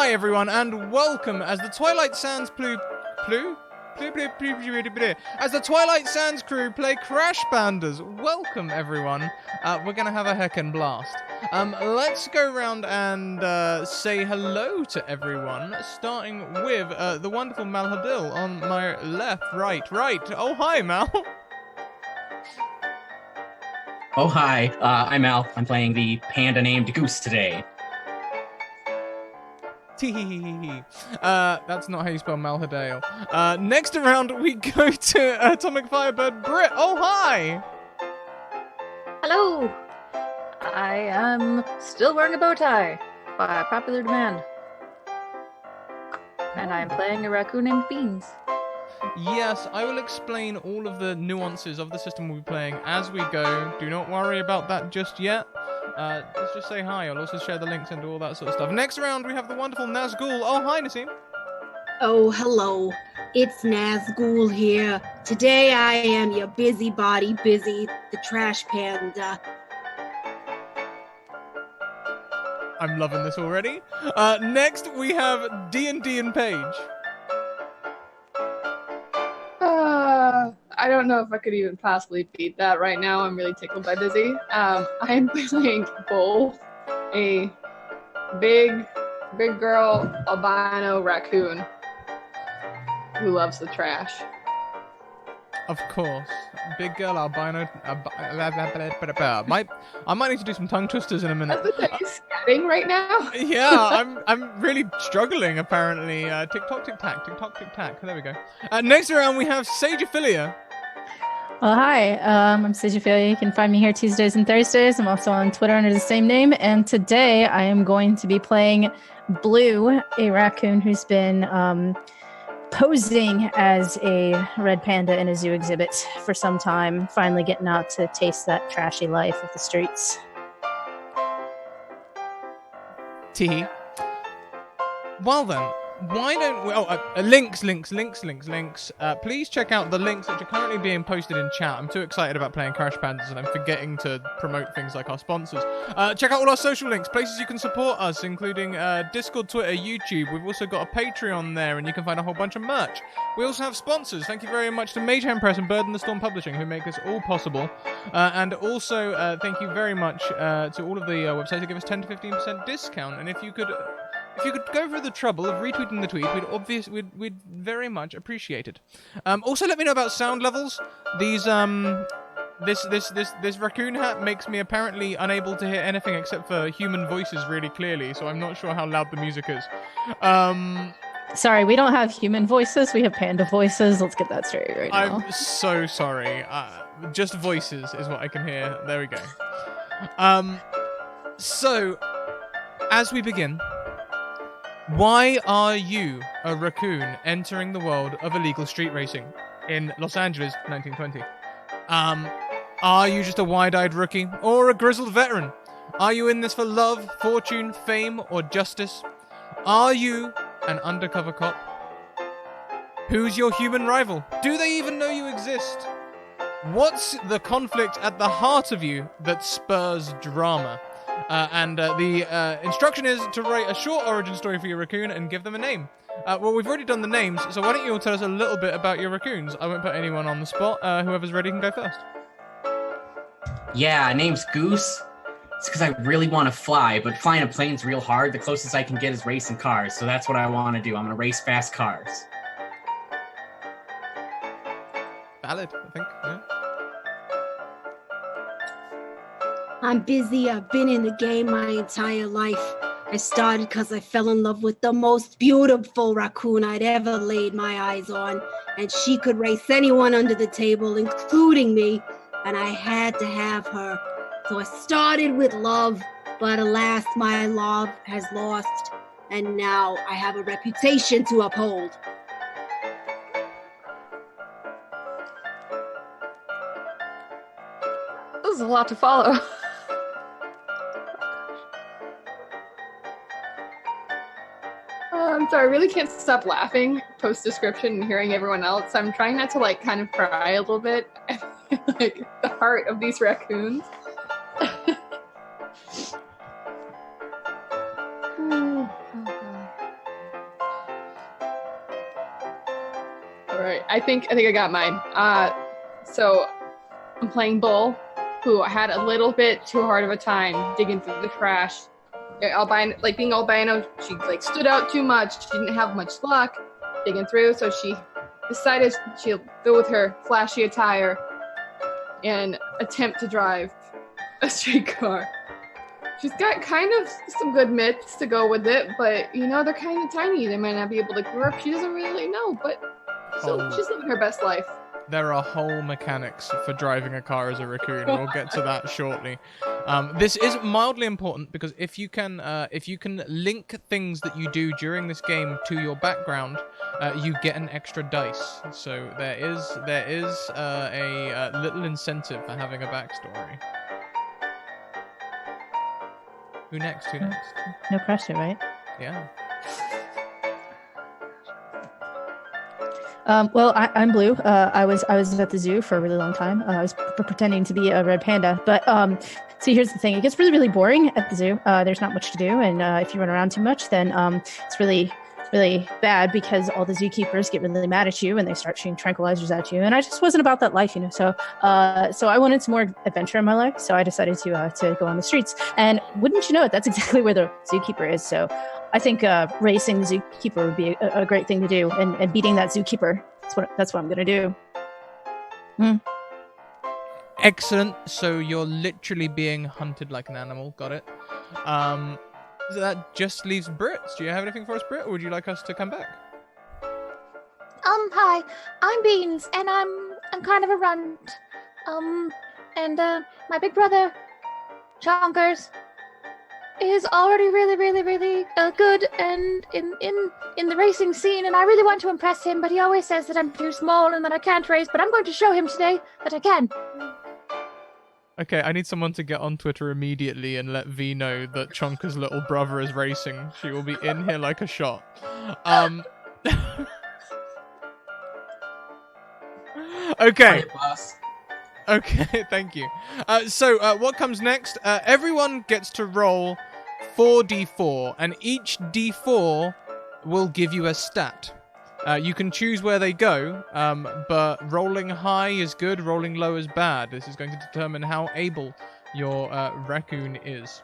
Hi everyone, and welcome as the Twilight Sands as the Twilight Sands crew play Crash Pandas. Welcome everyone. We're gonna have a heckin' blast. Let's go around and say hello to everyone, starting with the wonderful Malhadil on my left, right. Oh hi Mal. Oh, hi. I'm Al. I'm playing the panda named Goose today. Tee. That's not how you spell Malhadale. Next around, we go to Atomic Firebird Brit. Oh, hi! Hello! I am still wearing a bow tie by popular demand. And I'm playing a raccoon named Beans. Yes, I will explain all of the nuances of the system we'll be playing as we go. Do not worry about that just yet. Let's just say hi. I'll also share the links and all that sort of stuff. Next round, we have the wonderful Nazgul. Oh, hi, Nassim. Oh, hello. It's Nazgul here. Today I am your busybody, Busy, the Trash Panda. I'm loving this already. Next, we have D&D and Paige. I don't know if I could even possibly beat that right now. I'm really tickled by Busy. I'm playing Bull, a big girl albino raccoon who loves the trash. Of course. Big girl albino. I might need to do some tongue twisters in a minute. Are you scatting right now? Yeah, I'm really struggling apparently. Tick tock, tick tack, tick tock, tick tack. There we go. Next around we have Sagephilia. Well, hi, I'm Sigiphilia. You can find me here Tuesdays and Thursdays. I'm also on Twitter under the same name. And today I am going to be playing Blue, a raccoon who's been posing as a red panda in a zoo exhibit for some time, finally getting out to taste that trashy life of the streets. Tee. Well then, why don't we... links. Please check out the links which are currently being posted in chat. I'm too excited about playing Crash Pandas and I'm forgetting to promote things like our sponsors. Check out all our social links, places you can support us, including Discord, Twitter, YouTube. We've also got a Patreon there and you can find a whole bunch of merch. We also have sponsors. Thank you very much to Mayhem Press and Bird and the Storm Publishing who make this all possible. And also, thank you very much to all of the websites who give us 10 to 15% discount. And if you could go through the trouble of retweeting the tweet, we'd very much appreciate it. Also, let me know about sound levels. These this raccoon hat makes me apparently unable to hear anything except for human voices really clearly. So I'm not sure how loud the music is. Sorry, we don't have human voices. We have panda voices. Let's get that straight right now. I'm so sorry. Just voices is what I can hear. There we go. So as we begin. Why are you, a raccoon, entering the world of illegal street racing in Los Angeles, 1920? Are you just a wide-eyed rookie or a grizzled veteran? Are you in this for love, fortune, fame, or justice? Are you an undercover cop? Who's your human rival? Do they even know you exist? What's the conflict at the heart of you that spurs drama? The instruction is to write a short origin story for your raccoon and give them a name. Well, we've already done the names, so why don't you all tell us a little bit about your raccoons? I won't put anyone on the spot. Whoever's ready can go first. Yeah, name's Goose. It's because I really want to fly, but flying a plane's real hard. The closest I can get is racing cars, so that's what I want to do. I'm going to race fast cars. Valid, I think. Yeah. I'm Busy. I've been in the game my entire life. I started because I fell in love with the most beautiful raccoon I'd ever laid my eyes on. And she could race anyone under the table, including me. And I had to have her. So I started with love, but alas, my love has lost. And now I have a reputation to uphold. This is a lot to follow. I'm sorry, I really can't stop laughing post-description and hearing everyone else. I'm trying not to, kind of cry a little bit at, the heart of these raccoons. Oh, God. I think I got mine. So I'm playing Bull, who had a little bit too hard of a time digging through the trash. Albino, like being albino, she like stood out too much. She didn't have much luck digging through, so she decided she'll go with her flashy attire and attempt to drive a streetcar. She's got kind of some good mitts to go with it, but they're kind of tiny. They might not be able to grip. She doesn't really know, but she's living her best life. There are whole mechanics for driving a car as a raccoon. We'll get to that shortly. This is mildly important because if you can link things that you do during this game to your background, you get an extra dice. So there is a little incentive for having a backstory. Who next? No pressure, right? Yeah. Well, I'm Blue. I was at the zoo for a really long time. I was pretending to be a red panda. But see, here's the thing: it gets really, really boring at the zoo. There's not much to do, and if you run around too much, then it's really, really bad because all the zookeepers get really mad at you and they start shooting tranquilizers at you. And I just wasn't about that life, So I wanted some more adventure in my life. So I decided to go on the streets. And wouldn't you know it, that's exactly where the zookeeper is. So I think racing the zookeeper would be a great thing to do, and beating that zookeeper. That's what I'm gonna do. Excellent. So you're literally being hunted like an animal. Got it. So that just leaves Britt. Do you have anything for us, Britt, or would you like us to come back? Hi, I'm Beans, and I'm kind of a runt. And my big brother, Chonkers, is already really, really, really good and in the racing scene, and I really want to impress him, but he always says that I'm too small and that I can't race, but I'm going to show him today that I can. Okay, I need someone to get on Twitter immediately and let V know that Chonka's little brother is racing. She will be in here like a shot. Okay. Okay, thank you. So what comes next? Everyone gets to roll 4d4, and each d4 will give you a stat. You can choose where they go, but rolling high is good, rolling low is bad. This is going to determine how able your raccoon is.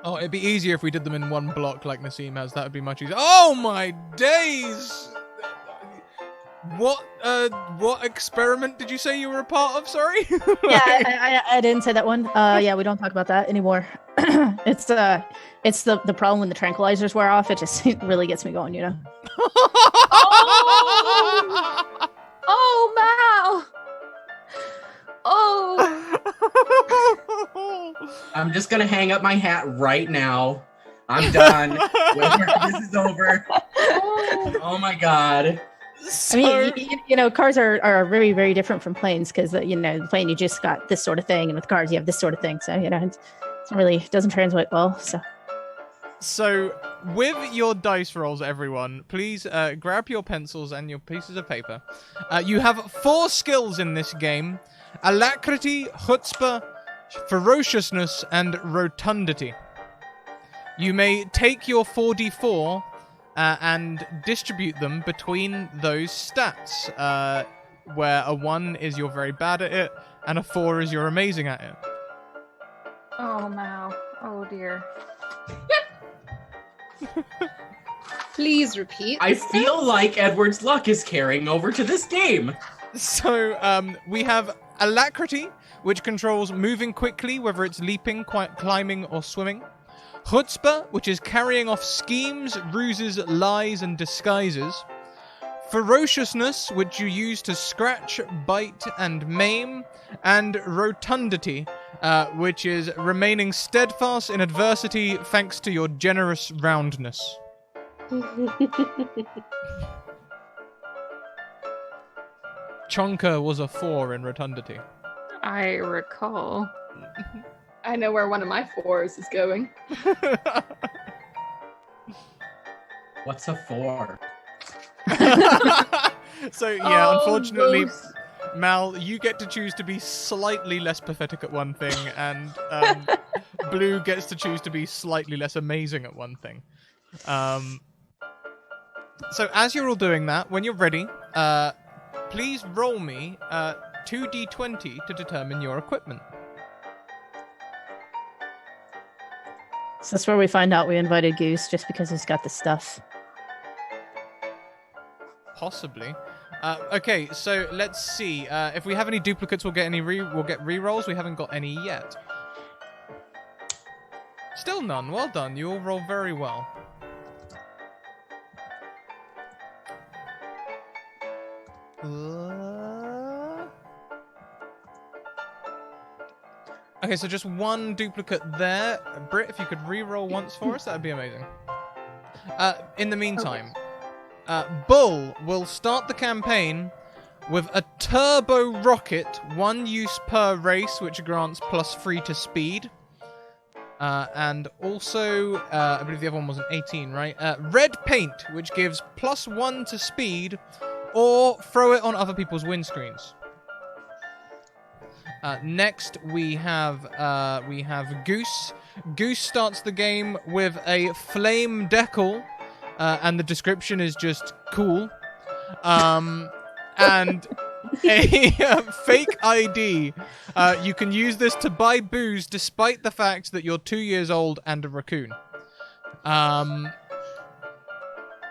Oh, it'd be easier if we did them in one block like Nassim has. That would be much easier. Oh my days! What experiment did you say you were a part of? Sorry. Yeah, I didn't say that one. Yeah, we don't talk about that anymore. It's the problem when the tranquilizers wear off. It just really gets me going, Oh, Mal! Oh! I'm just gonna hang up my hat right now. I'm done. This is over. Oh my god. I mean, cars are very, very different from planes because, the plane, you just got this sort of thing, and with cars, you have this sort of thing. So, it really doesn't translate well. So, with your dice rolls, everyone, please grab your pencils and your pieces of paper. You have 4 skills in this game: alacrity, chutzpah, ferociousness, and rotundity. You may take your 4d4 and distribute them between those stats, where a 1 is you're very bad at it, and a 4 is you're amazing at it. Oh, Mal. Oh, dear. Please repeat. I feel like Edward's luck is carrying over to this game. So, we have alacrity, which controls moving quickly, whether it's leaping, climbing, or swimming. Chutzpah, which is carrying off schemes, ruses, lies, and disguises. Ferociousness, which you use to scratch, bite, and maim. And rotundity, which is remaining steadfast in adversity thanks to your generous roundness. Chonka was a 4 in rotundity. I recall. I know where one of my 4s is going. What's a 4? So, yeah, unfortunately, Ghost. Mal, you get to choose to be slightly less pathetic at one thing, and Blue gets to choose to be slightly less amazing at one thing. So as you're all doing that, when you're ready, please roll me 2d20 to determine your equipment. So that's where we find out we invited Goose just because he's got the stuff. Possibly. Okay, so let's see. If we have any duplicates, we'll get re-rolls. We haven't got any yet. Still none. Well done. You all roll very well. Okay, so just one duplicate there. Britt, if you could re-roll once for us, that would be amazing. In the meantime, Bull will start the campaign with a turbo rocket, 1 use per race, which grants +3 to speed. And also, I believe the other one was an 18, right? Red paint, which gives +1 to speed, or throw it on other people's windscreens. Next, we have Goose. Goose starts the game with a flame decal, and the description is just cool. And a fake ID. You can use this to buy booze despite the fact that you're 2 years old and a raccoon.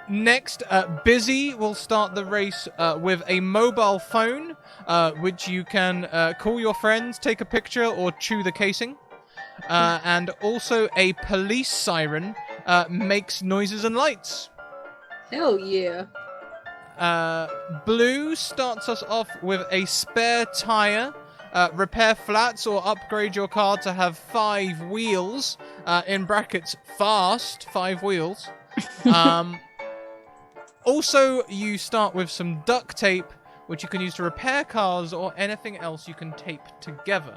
Next, Busy will start the race with a mobile phone, which you can call your friends, take a picture, or chew the casing. And also a police siren makes noises and lights. Hell yeah. Blue starts us off with a spare tire. Repair flats or upgrade your car to have 5 wheels. In brackets, fast 5 wheels. Also, you start with some duct tape, which you can use to repair cars or anything else you can tape together.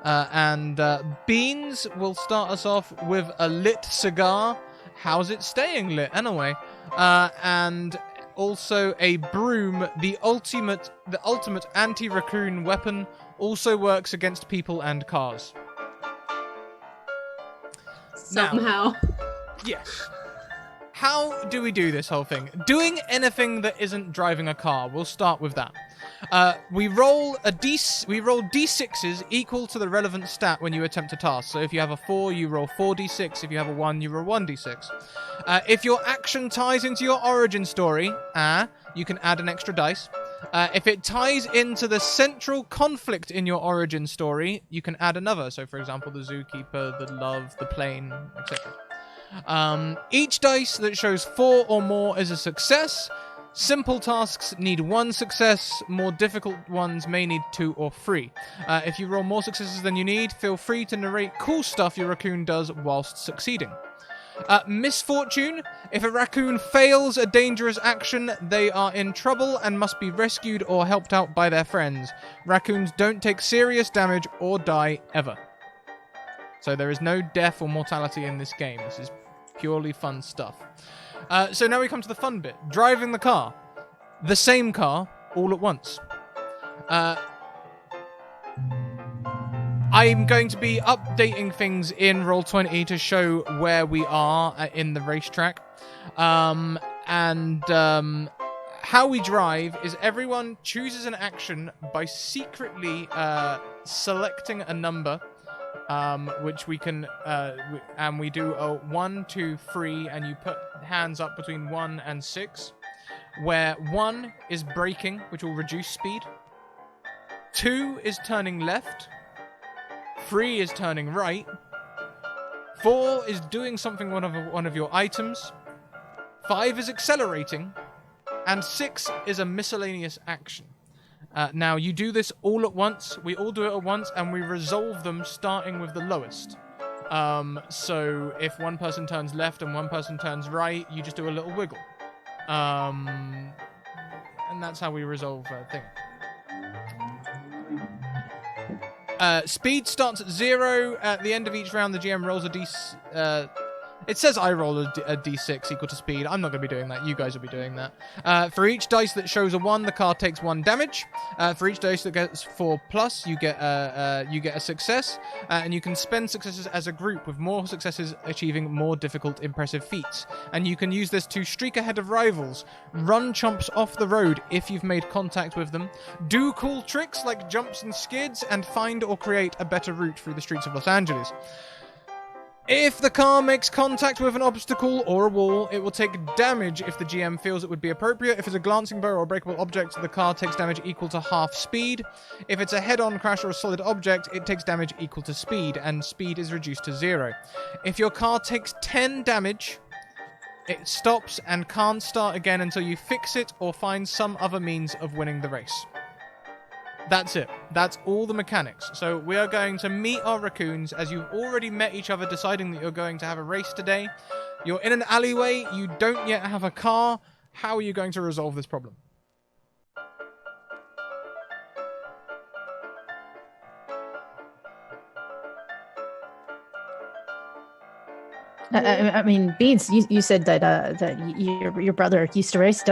And Beans will start us off with a lit cigar. How's it staying lit, anyway? And also a broom, the ultimate anti-raccoon weapon, also works against people and cars. Somehow. Now, yes. How do we do this whole thing? Doing anything that isn't driving a car. We'll start with that. We roll d6s equal to the relevant stat when you attempt a task. So if you have a 4, you roll 4d6. If you have a 1, you roll 1d6. If your action ties into your origin story, you can add an extra dice. If it ties into the central conflict in your origin story, you can add another. So, for example, the zookeeper, the love, the plane, etc. Each dice that shows 4 or more is a success. Simple tasks need 1 success. More difficult ones may need 2 or 3. If you roll more successes than you need, feel free to narrate cool stuff your raccoon does whilst succeeding. Misfortune. If a raccoon fails a dangerous action, they are in trouble and must be rescued or helped out by their friends. Raccoons don't take serious damage or die ever. So there is no death or mortality in this game. This is purely fun stuff. So now we come to the fun bit. Driving the car. The same car, all at once. I'm going to be updating things in Roll20 to show where we are in the racetrack. How we drive is everyone chooses an action by secretly selecting a number. Which we can, and we do a 1, 2, 3, and you put hands up between 1 and 6, where 1 is braking, which will reduce speed, 2 is turning left, 3 is turning right, 4 is doing something one of your items, 5 is accelerating, and 6 is a miscellaneous action. Now, you do this all at once. We all do it at once, and we resolve them starting with the lowest. So if one person turns left and one person turns right, you just do a little wiggle. And that's how we resolve things. Speed starts at 0. At the end of each round, the GM rolls a It says I roll a d6 equal to speed. I'm not going to be doing that. You guys will be doing that. For each dice that shows a 1, the card takes 1 damage. For each dice that gets 4+, you get a success. And you can spend successes as a group, with more successes achieving more difficult, impressive feats. And you can use this to streak ahead of rivals, run chomps off the road if you've made contact with them, do cool tricks like jumps and skids, and find or create a better route through the streets of Los Angeles. If the car makes contact with an obstacle or a wall, it will take damage if the GM feels it would be appropriate. If it's a glancing blow or a breakable object, the car takes damage equal to half speed. If it's a head-on crash or a solid object, it takes damage equal to speed, and speed is reduced to 0. If your car takes 10 damage, it stops and can't start again until you fix it or find some other means of winning the race. That's it. That's all the mechanics. So we are going to meet our raccoons as you've already met each other, deciding that you're going to have a race today. You're in an alleyway. You don't yet have a car. How are you going to resolve this problem? I mean, Beans, you said that your brother used to race.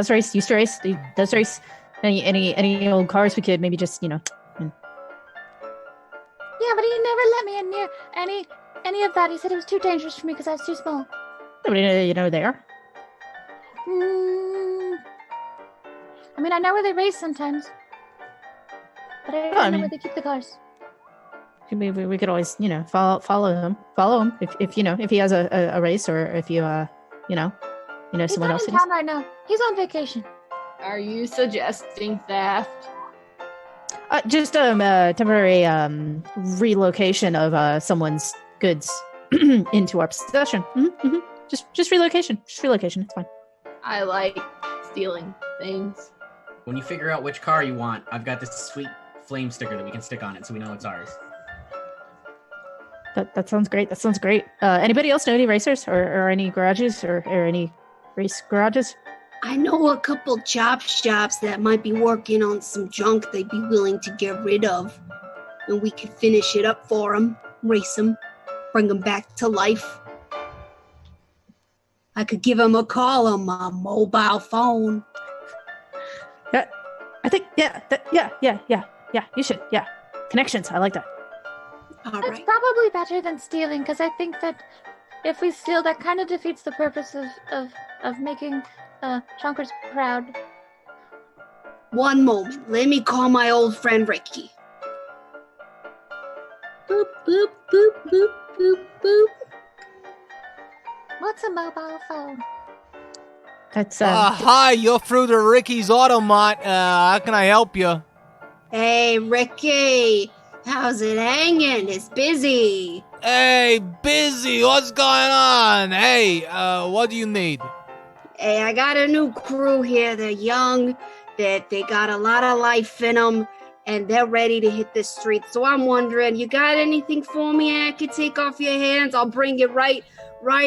Any old cars we could maybe just, Yeah, but he never let me in near any of that. He said it was too dangerous for me because I was too small. there. I mean, I know where they race sometimes, but I don't know where they keep the cars. We could always, follow him if he has a race, or if you someone else. He's not in town right now. He's on vacation. Are you suggesting theft? Just temporary relocation of someone's goods into our possession. Mm-hmm. Just relocation. It's fine. I like stealing things. When you figure out which car you want, I've got this sweet flame sticker that we can stick on it so we know it's ours. That sounds great. Anybody else know any racers or any garages or any race garages? I know a couple chop shops that might be working on some junk they'd be willing to get rid of. And we could finish it up for them, race them, bring them back to life. I could give them a call on my mobile phone. Yeah, I think, yeah, you should, yeah. Connections, I like that. All It's right. probably better than stealing, because I think that if we steal, that kind of defeats the purpose of making Chonkers proud. One moment. Let me call my old friend Ricky. Boop, boop, boop, boop, boop, boop. What's a mobile phone? That's Hi, you're through to Ricky's Automart. How can I help you? Hey, Ricky. How's it hanging? It's busy. Hey, busy. What's going on? Hey, what do you need? Hey, I got a new crew here. They're young. They got a lot of life in them, and they're ready to hit the streets. So I'm wondering, you got anything for me I could take off your hands? I'll bring it right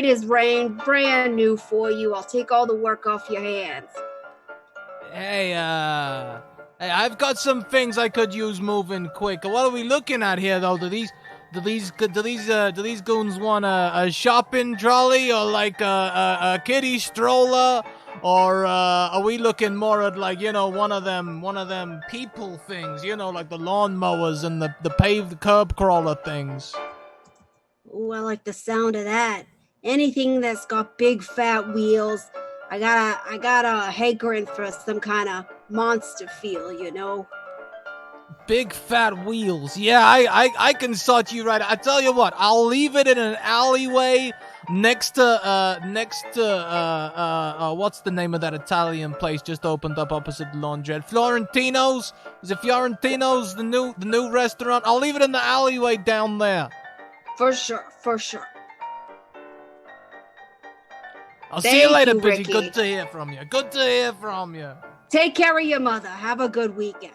as rain, brand new for you. I'll take all the work off your hands. Hey, I've got some things I could use moving quick. What are we looking at here, though? Do these goons want a shopping trolley, or like a kiddie stroller, or are we looking more at, like, one of them people things, like the lawnmowers and the paved curb crawler things? Ooh, I like the sound of that. Anything that's got big fat wheels. I got a hankering for some kind of monster feel, Big fat wheels. Yeah, I can sort you right. I tell you what, I'll leave it in an alleyway next to what's the name of that Italian place just opened up opposite the laundrette? Florentino's? Is it Fiorentino's, the new restaurant? I'll leave it in the alleyway down there. For sure. I'll see you later, Pidgey. Ricky. Good to hear from you. Take care of your mother. Have a good weekend.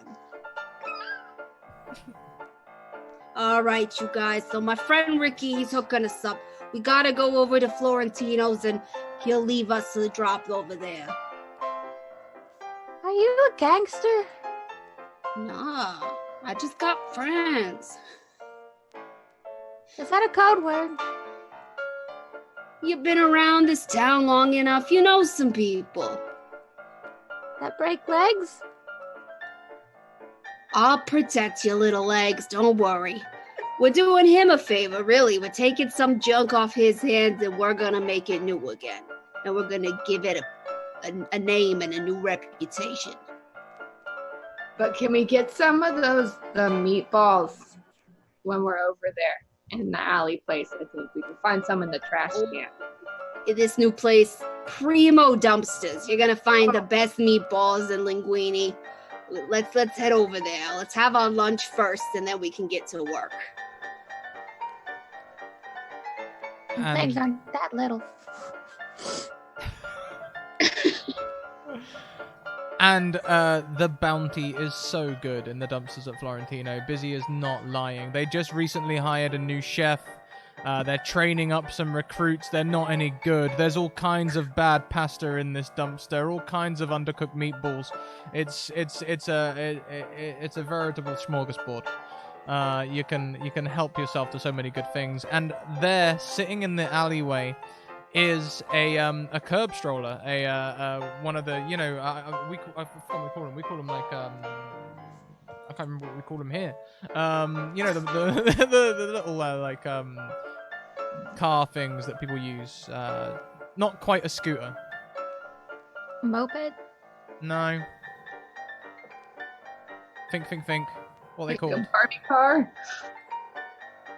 All right, you guys. So my friend Ricky, he's hooking us up. We gotta go over to Florentino's, and he'll leave us to drop over there. Are you a gangster? Nah, I just got friends. Is that a code word? You've been around this town long enough. You know some people. That break legs? I'll protect your little legs. Don't worry. We're doing him a favor, really. We're taking some junk off his hands and we're gonna make it new again. And we're gonna give it a name and a new reputation. But can we get some of the meatballs when we're over there in the alley place? I think we can find some in the trash can. In this new place, primo dumpsters. You're gonna find the best meatballs and linguine. Let's head over there. Let's have our lunch first, and then we can get to work. Legs aren't that little. And the bounty is so good in the dumpsters at Florentino. Busy is not lying. They just recently hired a new chef. They're training up some recruits. They're not any good. There's all kinds of bad pasta in this dumpster. All kinds of undercooked meatballs. It's a veritable smorgasbord. You can help yourself to so many good things. And there, sitting in the alleyway, is a curb stroller, one of the I forgot what we call them like I can't remember what we call them here. The little like car things that people use. Not quite a scooter. Moped? No. Think. What are they called? A Barbie car?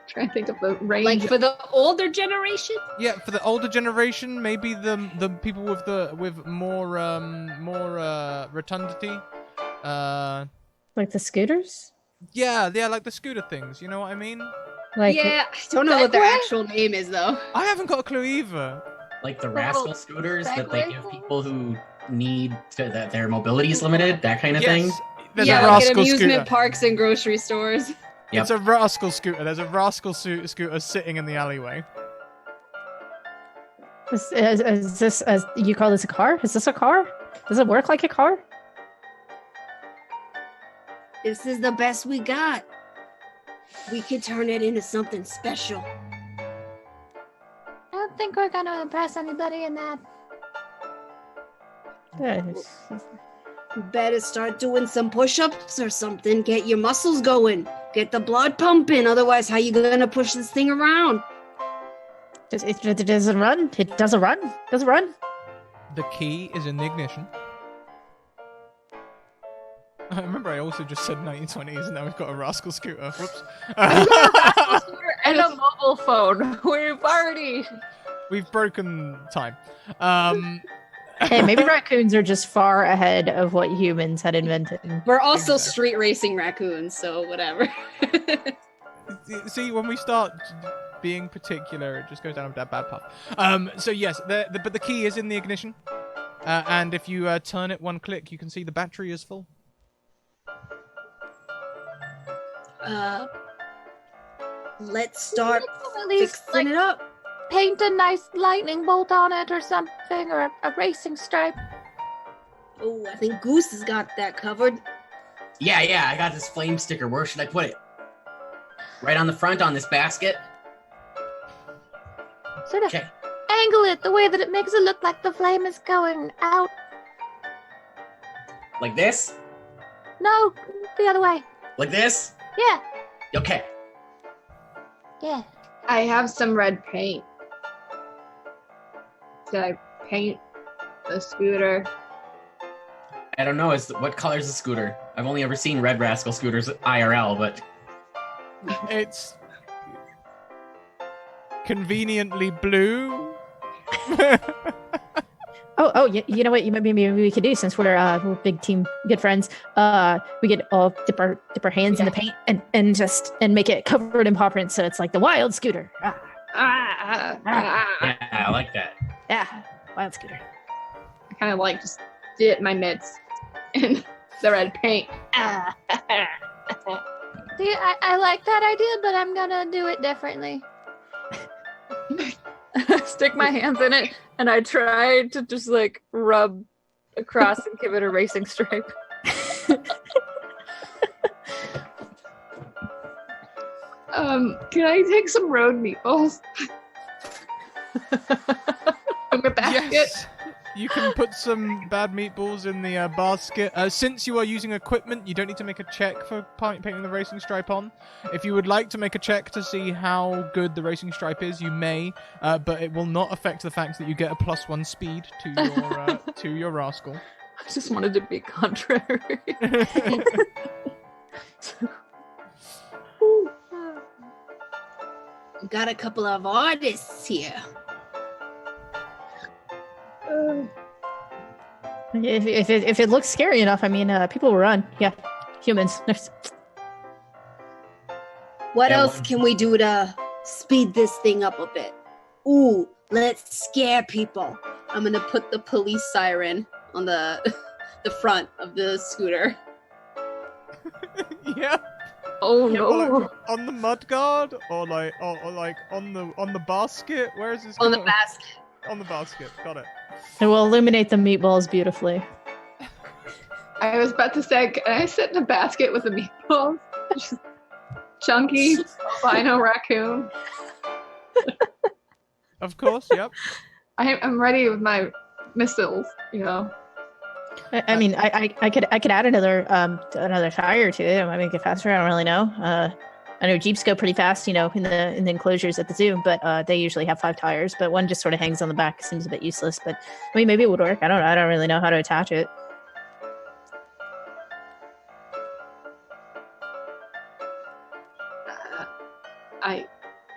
Trying to think of the range. Like for the older generation? Yeah, for the older generation, maybe the people with more rotundity. Like the scooters? Yeah, like the scooter things. You know what I mean? Like Yeah, I don't know what their actual name is though. I haven't got a clue either. Like the rascal scooters that they give people who need that their mobility is limited, that kind of thing. There's yeah, a like rascal at amusement scooter. parks and grocery stores. Yep. It's a rascal scooter. There's a rascal scooter sitting in the alleyway. Is this you call this a car? Is this a car? Does it work like a car? This is the best we got. We could turn it into something special. I don't think we're gonna impress anybody in that. You better start doing some push-ups or something. Get your muscles going. Get the blood pumping. Otherwise, how you gonna push this thing around? It doesn't run. It doesn't run. Does it run? The key is in the ignition. I remember I also just said 1920s and now we've got a rascal scooter. Whoops. And a mobile phone. We've broken time. Hey, maybe raccoons are just far ahead of what humans had invented. We're also Exactly. street racing raccoons, so whatever. See, when we start being particular, it just goes down a bad path. So yes, but the key is in the ignition, and if you turn it one click, you can see the battery is full. Let's start At least fixing it up. paint a nice lightning bolt on it or something, or a racing stripe. Oh, I think Goose has got that covered. Yeah, I got this flame sticker. Where should I put it? Right on the front on this basket? Sort of Okay. angle it the way that it makes it look like the flame is going out. Like this? No, the other way. Like this? Yeah, Okay. yeah. I have some red paint. Should I paint the scooter? I don't know. What color's the scooter? I've only ever seen red rascal scooters IRL, but It's conveniently blue. Oh, you know what? Maybe we could do, since we're big team, good friends. We could all dip our hands in the paint and make it covered in paw prints, so it's like the wild scooter. yeah, I like that. Yeah, wild scooter. I kind of like just dip my mitts in the red paint. See, I like that idea, but I'm gonna do it differently. Stick my hands in it, and I try to just like rub across and give it a racing stripe. Can I take some road meatballs? In my basket. Yes, you can put some bad meatballs in the basket. Since you are using equipment, you don't need to make a check for painting the racing stripe on. If you would like to make a check to see how good the racing stripe is, you may, but it will not affect the fact that you get a +1 speed to your rascal. I just wanted to be contrary. Got a couple of artists here. If it looks scary enough, I mean, people will run. Yeah, humans. What Yeah, else well- can we do to speed this thing up a bit? Ooh, let's scare people. I'm gonna put the police siren on the the front of the scooter. Yeah. Oh Yeah, no. well, like, on the mudguard or like on the basket? Where is this On the going? basket. On the basket. Got it. It will illuminate the meatballs beautifully. I was about to say, can I sit in a basket with the meatballs? Just chunky albino raccoon. Of course. Yep. I'm ready with my missiles, you know. I mean, I could add another tire to it. I might make it faster. I don't really know. I know Jeeps go pretty fast, you know, in the enclosures at the zoo, but they usually have 5 tires. But one just sort of hangs on the back. Seems a bit useless, but I mean, maybe it would work. I don't really know how to attach it.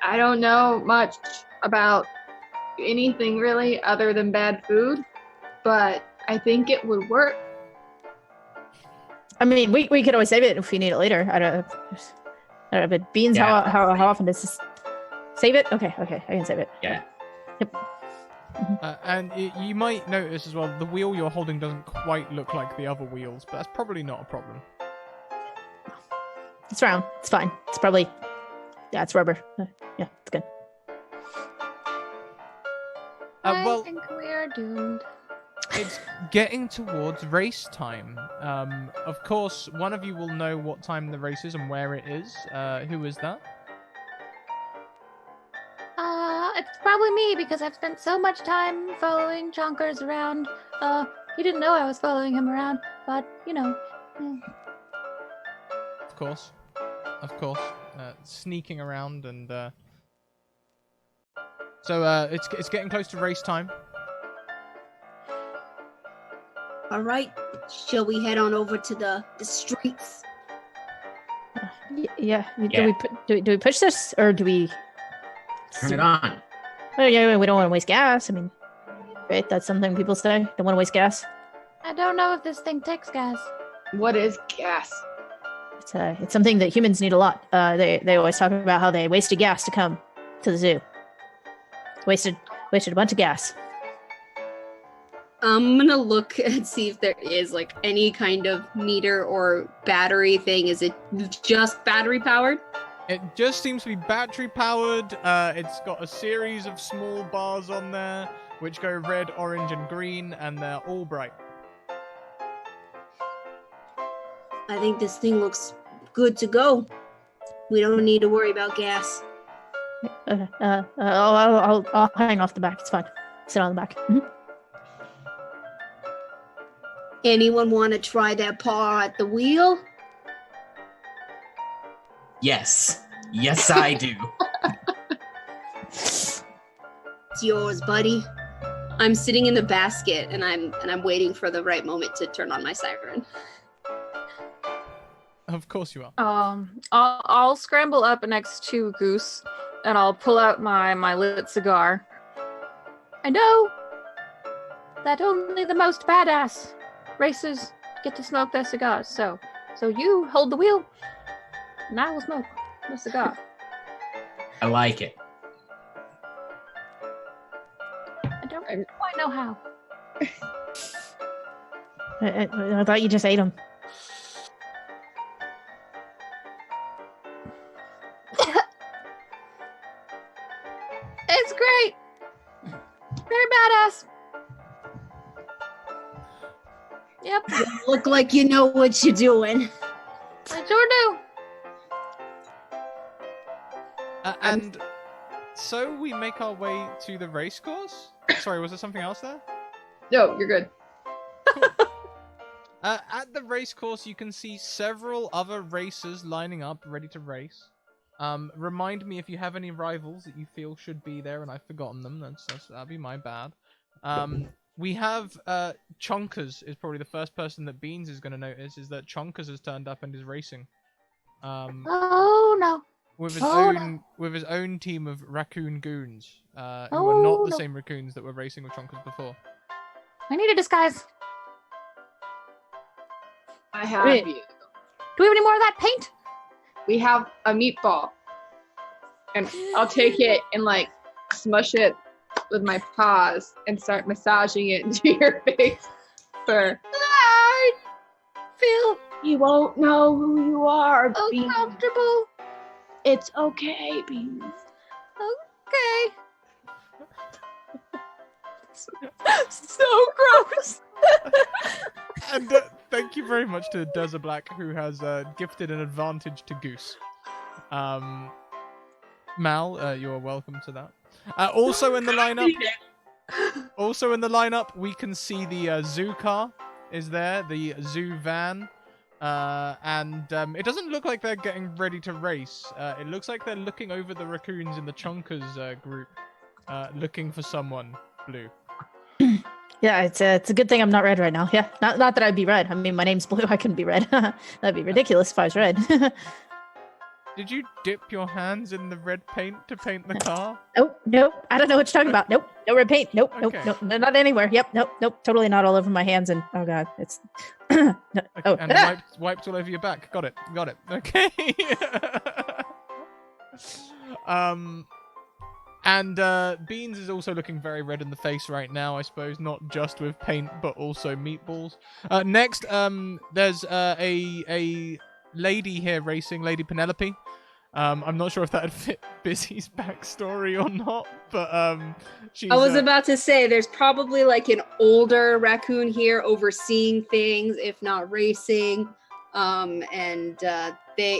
I don't know much about anything really other than bad food, but I think it would work. I mean, we could always save it if we need it later. I don't know, but beans, Yeah. how often does this save it? Okay, I can save it. Yeah. Yep. And you might notice as well, the wheel you're holding doesn't quite look like the other wheels, but that's probably not a problem. It's round. It's fine. It's probably, yeah, it's rubber. Yeah, it's good. I Well, think we are doomed. it's getting towards race time. Of course, one of you will know what time the race is and where it is. Who is that? It's probably me because I've spent so much time following Chonkers around. He didn't know I was following him around, but you know. Of course. Sneaking around and so it's getting close to race time. All right, shall we head on over to the streets? Yeah. Yeah. Do we push this or do we? Turn it on. Oh yeah, we don't want to waste gas. I mean, right? That's something people say. Don't want to waste gas. I don't know if this thing takes gas. What is gas? It's something that humans need a lot. They always talk about how they wasted gas to come to the zoo. Wasted a bunch of gas. I'm gonna look and see if there is like any kind of meter or battery thing. Is it just battery powered? It just seems to be battery powered. It's got a series of small bars on there, which go red, orange, and green, and they're all bright. I think this thing looks good to go. We don't need to worry about gas. I'll hang off the back. It's fine. Sit on the back. Mhm. Anyone want to try their paw at the wheel? Yes. Yes, I do. It's yours, buddy. I'm sitting in the basket and I'm waiting for the right moment to turn on my siren. Of course you are. I'll scramble up next to Goose, and I'll pull out my lit cigar. I know that only the most badass racers get to smoke their cigars. So you hold the wheel, and I will smoke the cigar. I like it. I don't quite know how. I thought you just ate them. It's great. Very badass. Yep, You look like you know what you're doing. I sure do. And So we make our way to the race course. Sorry, was there something else there? No, you're good. At the race course, you can see several other racers lining up, ready to race. Remind me if you have any rivals that you feel should be there, and I've forgotten them. That'd be my bad. We have Chonkers is probably the first person that Beans is going to notice. Is that Chonkers has turned up and is racing. Oh no. With his Oh, with his own team of raccoon goons, who are Oh, not the no. same raccoons that were racing with Chonkers before. I need a disguise. I have Wait. you. Do we have any more of that paint? We have a meatball. And I'll take it and like smush it with my paws and start massaging it into your face. I feel You won't know who you are, Beans. uncomfortable. It's okay, Beans. Okay. So gross. And thank you very much to Deza Black, who has gifted an advantage to Goose. Mal, you are welcome to that. Also in the lineup, we can see the zoo car is there, the zoo van, and it doesn't look like they're getting ready to race. It looks like they're looking over the raccoons in the Chonkers group, looking for someone. Blue. Yeah, it's a good thing I'm not red right now. Yeah, not that I'd be red. I mean, my name's Blue. I couldn't be red. That'd be ridiculous if I was red. Did you dip your hands in the red paint to paint the car? Nope. I don't know what you're talking about. Nope. No red paint. Nope. Okay. Nope. Not anywhere. Yep. Nope. Totally not all over my hands. And oh god, it's. No. Oh. And wiped all over your back. Got it. Okay. And Beans is also looking very red in the face right now, I suppose, not just with paint, but also meatballs. Next, there's a lady here racing, Lady Penelope. I'm not sure if that'd fit Busy's backstory or not, but she's... I was about to say, there's probably like an older raccoon here overseeing things, if not racing.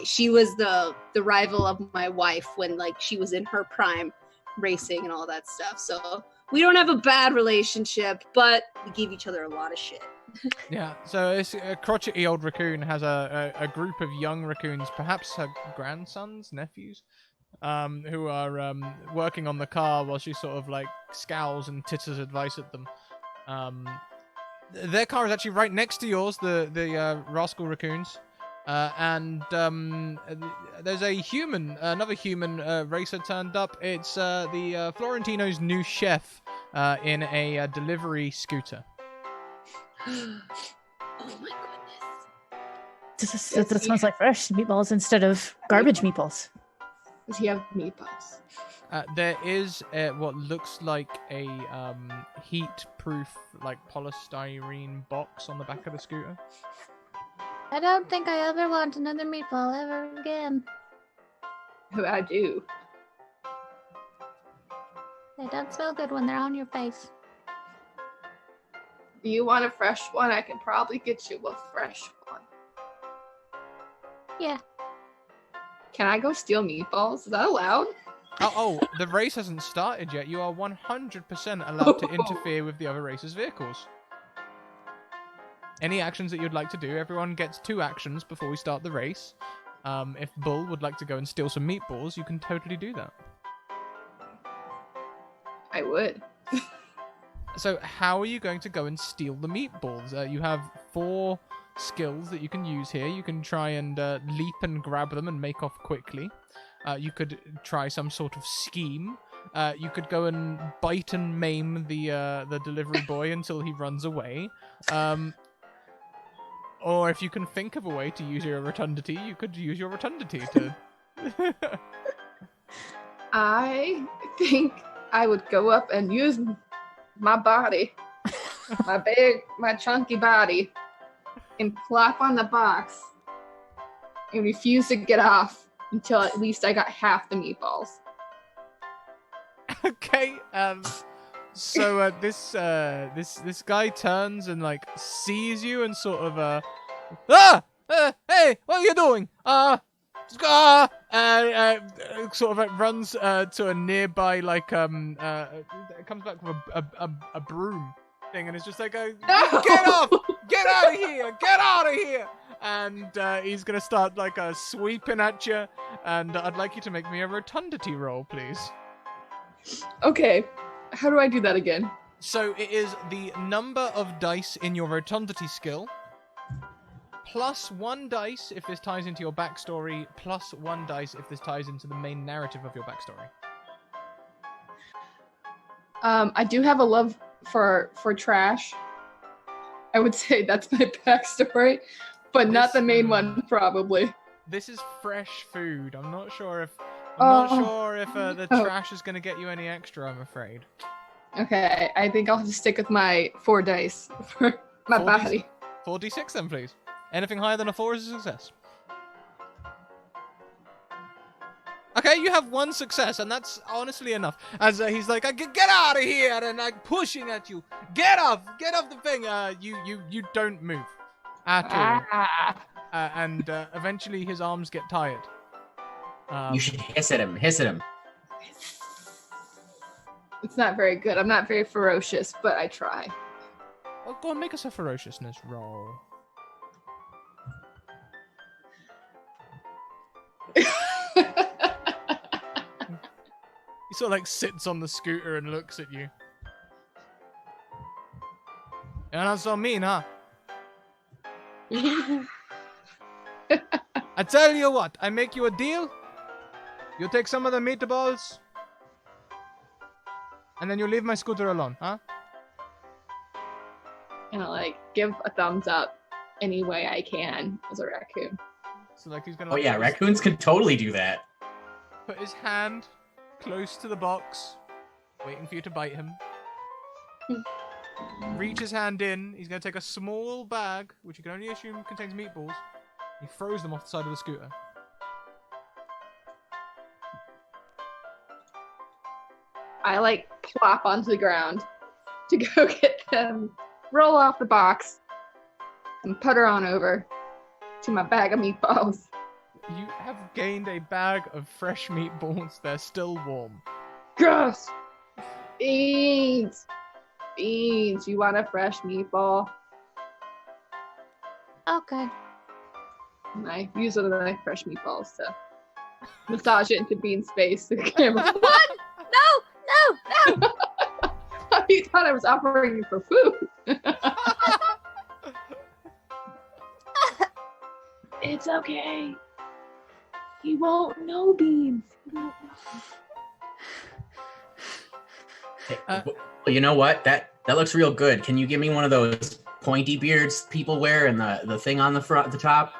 She was the rival of my wife when like she was in her prime, racing and all that stuff. So we don't have a bad relationship, but we give each other a lot of shit. Yeah, so this crotchety old raccoon has a group of young raccoons, perhaps her grandsons, nephews, who are working on the car while she sort of like scowls and titters advice at them. Their car is actually right next to yours, the rascal raccoons. And there's another human racer turned up. It's the Florentino's new chef in a delivery scooter. Oh my goodness. That smells like fresh meatballs instead of garbage meatballs. Does he have meatballs? There is what looks like a heat-proof, like polystyrene box on the back of the scooter. I don't think I ever want another meatball ever again. Who I do. They don't smell good when they're on your face. Do you want a fresh one? I can probably get you a fresh one. Yeah. Can I go steal meatballs? Is that allowed? Oh, the race hasn't started yet. You are 100% allowed to interfere with the other racers' vehicles. Any actions that you'd like to do, everyone gets 2 actions before we start the race. If Bull would like to go and steal some meatballs, you can totally do that. I would. So how are you going to go and steal the meatballs? You have 4 skills that you can use here. You can try and leap and grab them and make off quickly. You could try some sort of scheme. You could go and bite and maim the delivery boy until he runs away. Or if you can think of a way to use your rotundity, you could use your rotundity to... I think I would go up and use my body, my chunky body, and clap on the box and refuse to get off until at least I got half the meatballs. Okay, so this guy turns and like sees you and sort of hey, what are you doing? sort of like runs to a nearby like comes back with a broom thing and it's just like get off, get out of here, get out of here, and he's gonna start like sweeping at you, and I'd like you to make me a rotundity roll, please. Okay, how do I do that again? So it is the number of dice in your rotundity skill plus 1 dice if this ties into your backstory, plus 1 dice if this ties into the main narrative of your backstory. I do have a love for trash. I would say that's my backstory, but not the main one, probably. This is fresh food. I'm not sure if the trash is going to get you any extra, I'm afraid. Okay, I think I'll just stick with my 4 dice for my body. 4d6 then, please. Anything higher than a 4 is a success. Okay, you have 1 success, and that's honestly enough. As he's like, get out of here, and like pushing at you. Get off the thing. You don't move at all. And eventually his arms get tired. You should hiss at him. Hiss at him. It's not very good. I'm not very ferocious, but I try. Well, go on, make us a ferociousness roll. He sort of like sits on the scooter and looks at you. You're not so mean, huh? I tell you what, I make you a deal. You take some of the meatballs, and then you leave my scooter alone, huh? And I like give a thumbs up any way I can as a raccoon. So like he's gonna. Oh yeah, raccoons can totally do that. Put his hand close to the box, waiting for you to bite him. Reach his hand in. He's gonna take a small bag, which you can only assume contains meatballs. He throws them off the side of the scooter. I like plop onto the ground to go get them, roll off the box, and put her on over to my bag of meatballs. You have gained a bag of fresh meatballs. They're still warm. Gross! Beans! Beans, you want a fresh meatball? Okay. And I use one of my fresh meatballs to massage it into Bean's face to the camera. What? No! You thought I was offering you for food. It's okay. He won't know, Beans. Well, you know what? That looks real good. Can you give me one of those pointy beards people wear and the thing on the front, the top?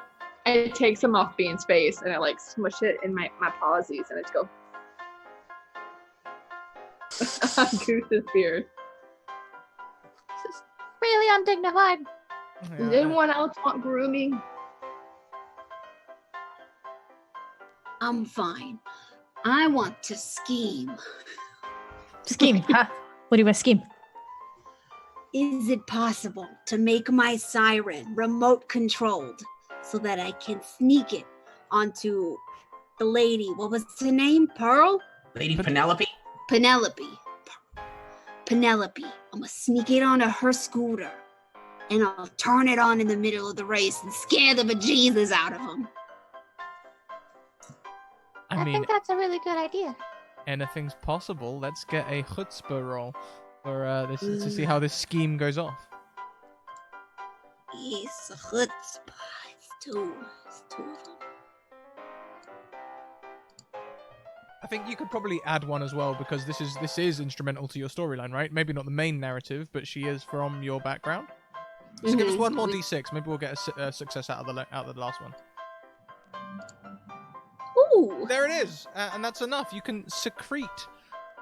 I take some off Bean's face and I like smush it in my pawsies and I just go on Goose's beard. This is really undignified. Does anyone else want grooming? I'm fine. I want to scheme. Scheme, huh? What do you want to scheme? Is it possible to make my siren remote controlled so that I can sneak it onto the lady? What was her name? Pearl? Lady Penelope? Penelope. Penelope. I'm gonna sneak it onto her scooter and I'll turn it on in the middle of the race and scare the bejesus out of them. I think that's a really good idea. Anything's possible. Let's get a chutzpah roll for this to see how this scheme goes off. Yes, a chutzpah. It's two of them. I think you could probably add one as well because this is instrumental to your storyline, right? Maybe not the main narrative, but she is from your background. So give us one more d6. Maybe we'll get a success out of the last one. Ooh. There it is, and that's enough. You can secrete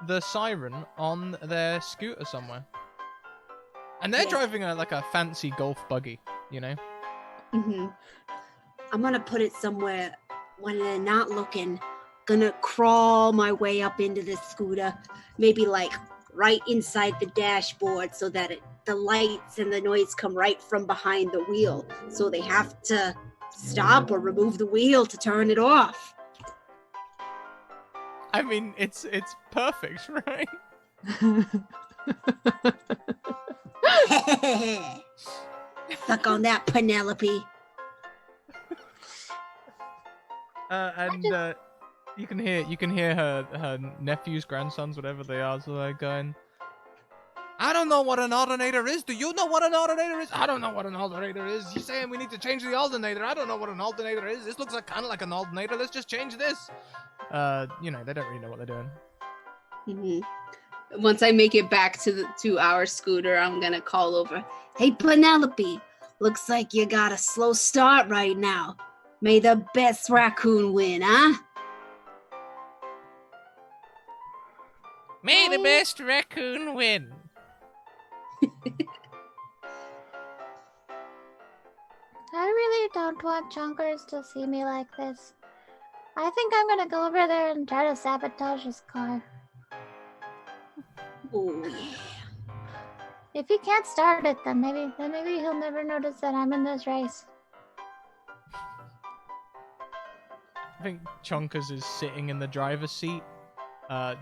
the siren on their scooter somewhere, and they're driving like a fancy golf buggy, you know. I'm gonna put it somewhere when they're not looking. Gonna crawl my way up into this scooter, maybe like right inside the dashboard, so that the lights and the noise come right from behind the wheel, so they have to stop or remove the wheel to turn it off. mean, it's perfect, right? Suck on that, Penelope. You can hear her nephews, grandsons, whatever they are, so they're going, I don't know what an alternator is. Do you know what an alternator is? I don't know what an alternator is. You're saying we need to change the alternator. I don't know what an alternator is. This looks like kind of like an alternator. Let's just change this. They don't really know what they're doing. Mm-hmm. Once I make it back to our scooter, I'm gonna call over. Hey, Penelope. Looks like you got a slow start right now. May the best raccoon win, huh? May the best raccoon win. I really don't want Chunkers to see me like this. I think I'm gonna go over there and try to sabotage his car. Oh yeah. If he can't start it, then maybe he'll never notice that I'm in this race. I think Chonkers is sitting in the driver's seat,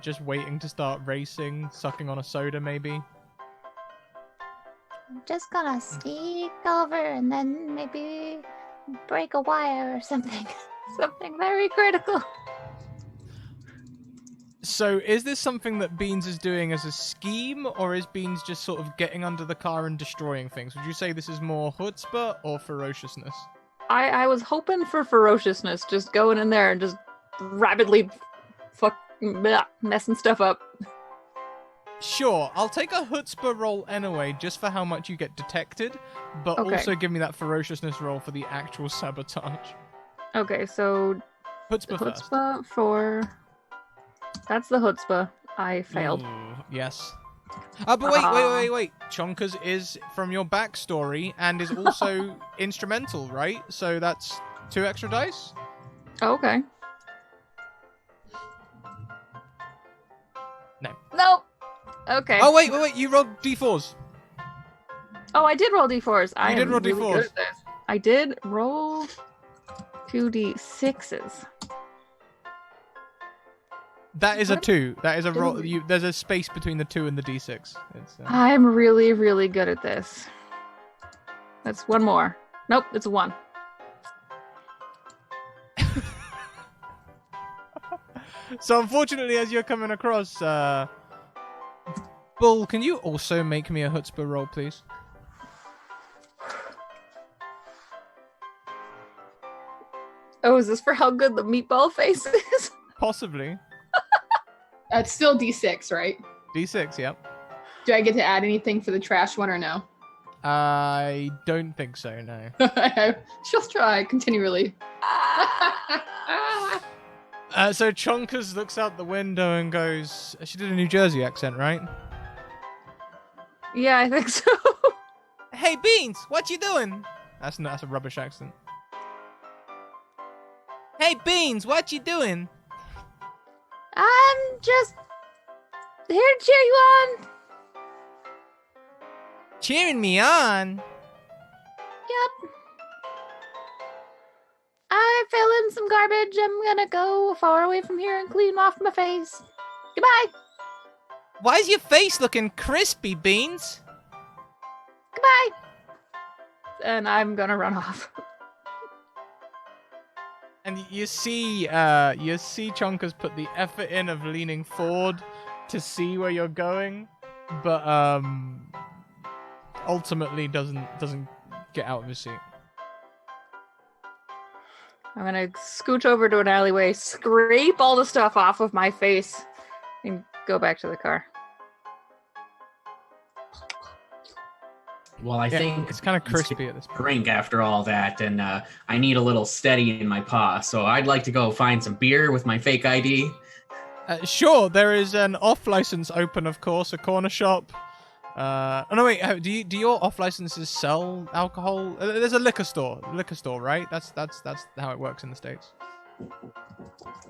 just waiting to start racing, sucking on a soda maybe. I'm just gonna sneak over and then maybe break a wire or something. Something very critical. So is this something that Beans is doing as a scheme, or is Beans just sort of getting under the car and destroying things? Would you say this is more chutzpah or ferociousness? I was hoping for ferociousness, just going in there and just rapidly messing stuff up. Sure, I'll take a chutzpah roll anyway, just for how much you get detected, but Okay. also give me that ferociousness roll for the actual sabotage. Okay, so Chutzpah first. chutzpah for... That's the chutzpah. I failed. Ooh, yes. But wait. Chonkers is from your backstory and is also instrumental, right? So that's 2 extra dice? Oh, okay. No. Nope. Okay. Oh, wait, you rolled d4s. Oh, I did roll d4s. I did am roll really D4s. good at this. I did roll 2d6s. That is a 2. That is a roll. Ooh. There's a space between the 2 and the d6. It's, I'm really, really good at this. That's one more. Nope, it's a 1. So unfortunately, as you're coming across, Bull, can you also make me a chutzpah roll, please? Oh, is this for how good the meatball face is? Possibly. It's still d6, right? D6, yep. Do I get to add anything for the trash one or no? I don't think so, no. She'll try continually. So Chonkers looks out the window and goes, she did a New Jersey accent, right? Yeah, I think so. Hey, Beans, what you doing? That's a rubbish accent. Hey, Beans, what you doing? I'm just here to cheer you on. Cheering me on? Yep. I fell in some garbage. I'm gonna go far away from here and clean off my face. Goodbye. Why's your face looking crispy, Beans? Goodbye. And I'm gonna run off. And you see Chonkers put the effort in of leaning forward to see where you're going, but ultimately doesn't get out of his seat. I'm gonna scooch over to an alleyway, scrape all the stuff off of my face, and go back to the car. Well, I think it's kind of crispy at this point. drink after all that, and I need a little steady in my paw, so I'd like to go find some beer with my fake ID. Sure, there is an off-license open, of course, a corner shop. Oh no, wait. Do your off-licenses sell alcohol? There's a liquor store, right? That's how it works in the States.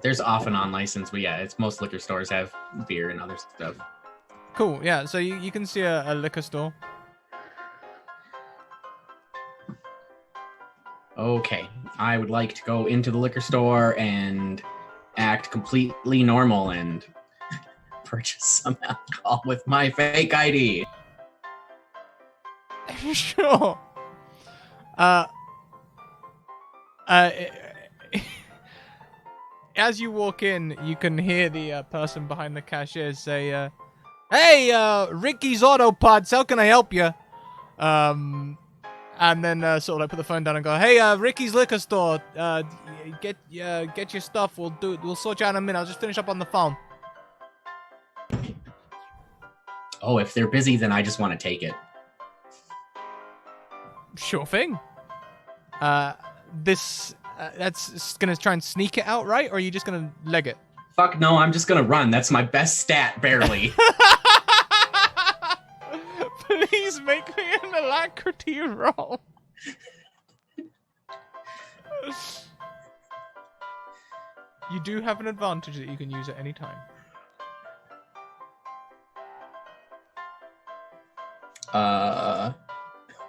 There's off and on license, but yeah, it's most liquor stores have beer and other stuff. Cool. Yeah. So you can see a liquor store. Okay, I would like to go into the liquor store and act completely normal and purchase some alcohol with my fake ID. Sure. As you walk in, you can hear the person behind the cashier say, "Hey, Ricky's Auto Pods, how can I help you?" And then sort of like put the phone down and go, "Hey, Ricky's Liquor Store, get your stuff. We'll sort you out in a minute. I'll just finish up on the phone." Oh, if they're busy, then I just want to take it. Sure thing. That's gonna try and sneak it out, right? Or are you just gonna leg it? Fuck no, I'm just gonna run. That's my best stat, barely. Please make me an alacrity roll. You do have an advantage that you can use at any time.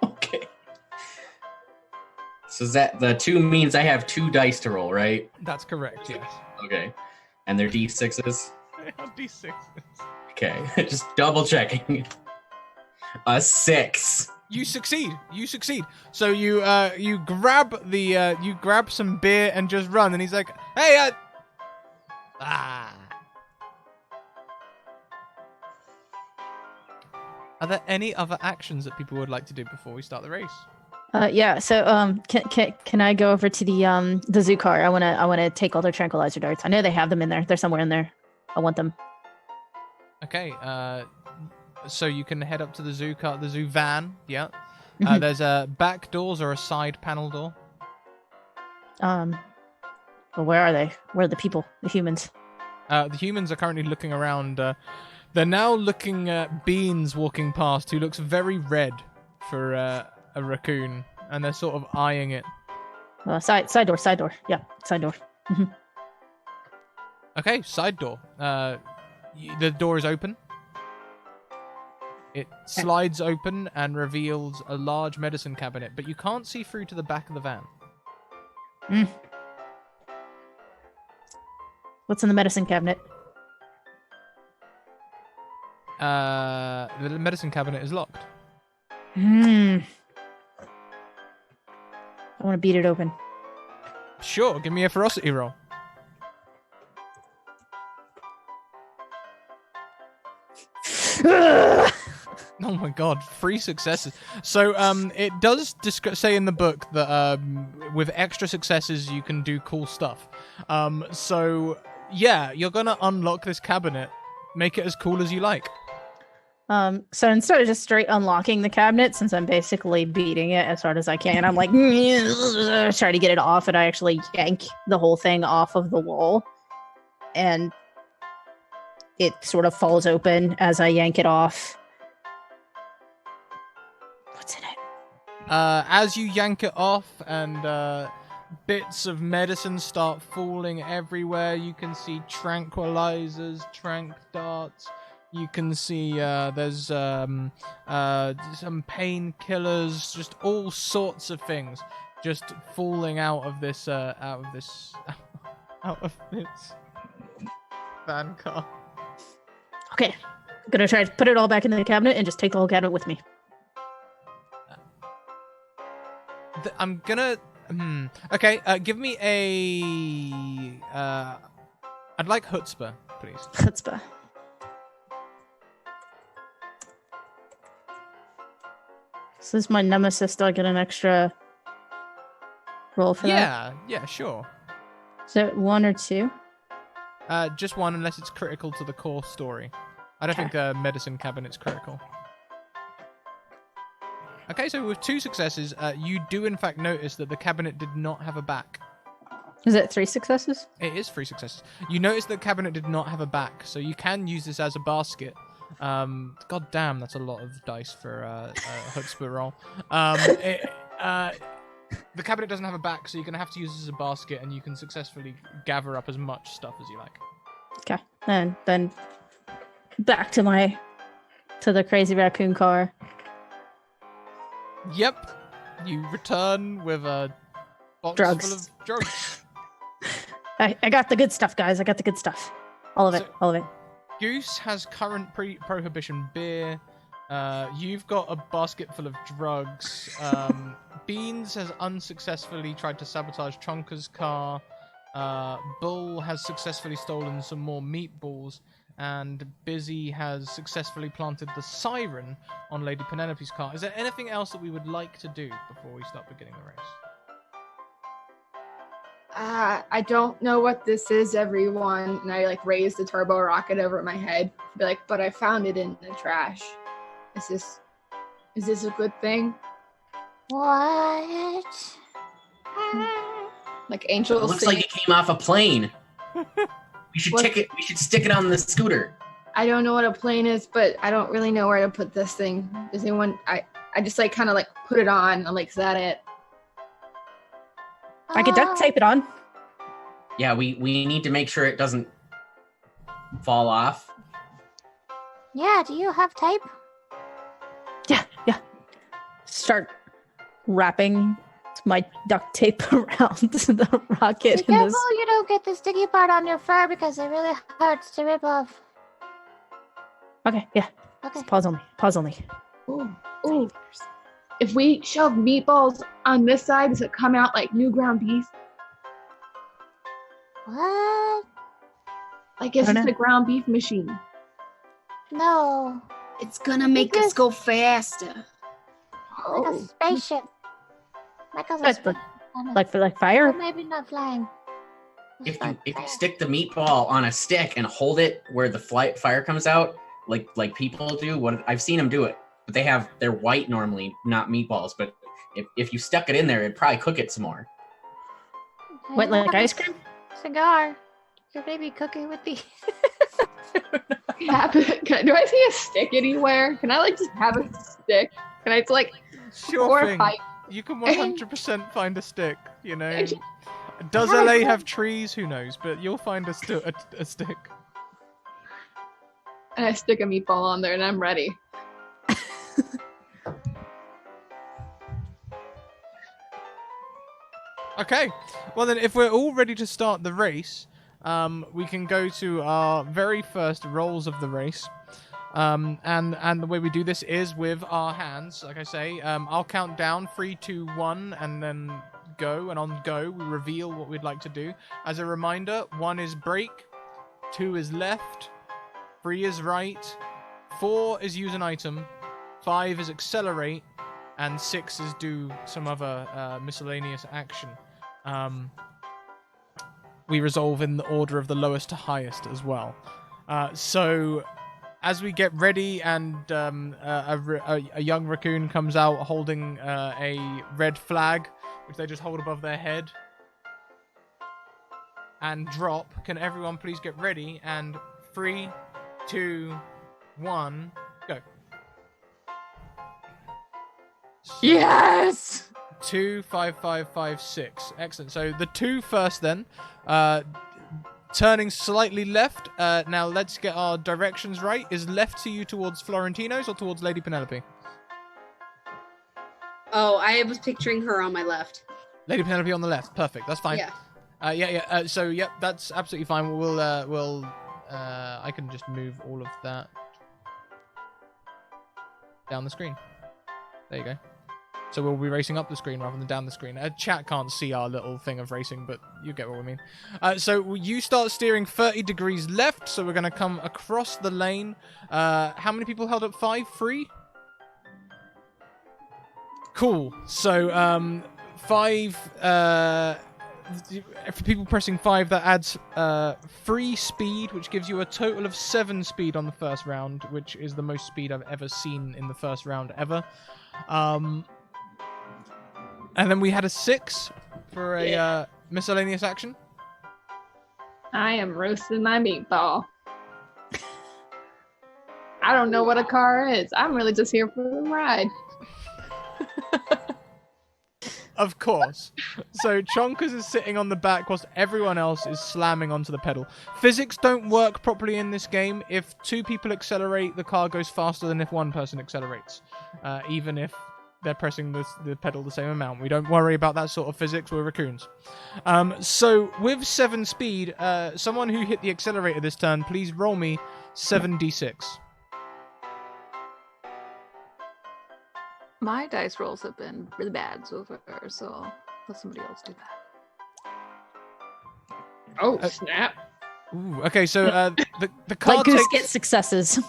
Okay. So that the 2 means I have 2 dice to roll, right? That's correct, yes. Okay. And they're D6s? They are D6s. Okay, just double checking. A 6. You succeed. So you grab you grab some beer and just run. And he's like, "Hey, Are there any other actions that people would like to do before we start the race? Yeah. So, can I go over to the zoo car? I wanna take all their tranquilizer darts. I know they have them in there. They're somewhere in there. I want them. Okay. So you can head up to the zoo car, the zoo van. Yeah. Mhm. There's back doors or a side panel door. Well, where are they? Where are the people? The humans? The humans are currently looking around. They're now looking at Beans walking past, who looks very red for a raccoon, and they're sort of eyeing it. Side door. Yeah, side door. Okay, side door. The door is open. It slides open and reveals a large medicine cabinet, but you can't see through to the back of the van. What's in the medicine cabinet? The medicine cabinet is locked. I want to beat it open. Sure, give me a ferocity roll. Oh my god, 3 successes. So, it does say in the book that with extra successes you can do cool stuff. So, yeah, you're gonna unlock this cabinet. Make it as cool as you like. So instead of just straight unlocking the cabinet, since I'm basically beating it as hard as I can, I'm like, try to get it off, and I actually yank the whole thing off of the wall. And it sort of falls open as I yank it off. What's in it? As you yank it off and bits of medicine start falling everywhere, you can see tranquilizers, tranq darts. You can see there's some painkillers, just all sorts of things just falling out of this van car. Okay, I'm gonna try to put it all back in the cabinet and just take the whole cabinet with me. I'm gonna. Okay, give me a. I'd like chutzpah, please. Chutzpah. So this is my nemesis. Do I get an extra roll for that? Yeah, sure. Is it 1 or 2? Just 1, unless it's critical to the core story. I don't think the medicine cabinet's critical. Okay, so with 2 successes, you do in fact notice that the cabinet did not have a back. Is it 3 successes? It is 3 successes. You notice the cabinet did not have a back, so you can use this as a basket. God damn, that's a lot of dice for a chutzpah roll. The cabinet doesn't have a back, so you're going to have to use this as a basket, and you can successfully gather up as much stuff as you like. Okay, and then back to the crazy raccoon car. Yep, you return with a box Drugs. full of drugs. I got the good stuff, guys. I got the good stuff. All of it. All of it. Goose has current prohibition beer. You've got a basket full of drugs. Beans has unsuccessfully tried to sabotage Chonka's car. Bull has successfully stolen some more meatballs. And Busy has successfully planted the siren on Lady Penelope's car. Is there anything else that we would like to do before we start beginning the race? I don't know what this is, everyone. And I like raise the turbo rocket over my head. Be like, but I found it in the trash. Is this a good thing? What? Like Angel. It looks like it came off a plane. We should We should stick it on the scooter. I don't know what a plane is, but I don't really know where to put this thing. Does anyone? I just like kind of like put it on. I'm like, is that it? I could duct tape it on. Yeah, we need to make sure it doesn't fall off. Yeah, do you have tape? Yeah. Start wrapping my duct tape around the rocket. Be careful you don't get the sticky part on your fur because it really hurts to rip off. Okay, yeah. Okay. Pause only. Ooh. If we shove meatballs on this side, does it come out like new ground beef? What? Like it's just a ground beef machine. No. It's gonna make us go faster. Like a spaceship. Like Fire? Or maybe not flying. If you stick the meatball on a stick and hold it where the fire comes out, like people do, I've seen them do it, but they're white normally, not meatballs. But if you stuck it in there, it'd probably cook it some more. What, like ice cream? Cigar. Your baby cookie with the. Do I see a stick anywhere? Can I like just have a stick? Can I like Sure thing. You can 100% find a stick, you know. Does LA have trees? Who knows? But you'll find a stick. And I stick a meatball on there and I'm ready. Okay. Well then, if we're all ready to start the race, we can go to our very first rolls of the race. And the way we do this is with our hands. Like I say, I'll count down 3, 2, 1, and then go. And on go, we reveal what we'd like to do. As a reminder, 1 is break, 2 is left, 3 is right, 4 is use an item, 5 is accelerate, and 6 is do some other miscellaneous action. We resolve in the order of the lowest to highest as well. So as we get ready and a young raccoon comes out holding a red flag, which they just hold above their head, and drop, can everyone please get ready? And 3, 2, 1, go. Yes! 2, 5, 5, 5, 6. Excellent. So the 2 first then. Turning slightly left. Now let's get our directions right. Is left to you towards Florentino's or towards Lady Penelope? Oh, I was picturing her on my left. Lady Penelope on the left. Perfect. That's fine. Yeah. So yep, that's absolutely fine. I can just move all of that down the screen. There you go. So we'll be racing up the screen rather than down the screen. Chat can't see our little thing of racing, but you get what we mean. So you start steering 30 degrees left, so we're going to come across the lane. How many people held up 5? 3? Cool. So 5... for people pressing 5, that adds 3 speed, which gives you a total of 7 speed on the first round, which is the most speed I've ever seen in the first round ever. And then we had a 6 for a miscellaneous action. I am roasting my meatball. I don't know what a car is. I'm really just here for the ride. Of course. So Chonkers is sitting on the back whilst everyone else is slamming onto the pedal. Physics don't work properly in this game. If 2 people accelerate, the car goes faster than if 1 person accelerates. Even if they're pressing the pedal the same amount. We don't worry about that sort of physics. We're raccoons. So with 7 speed, someone who hit the accelerator this turn, please roll me 7d6. My dice rolls have been really bad so far, so I'll let somebody else do that. Oh, snap. Ooh, okay, so the car Like Goose takes... gets successes.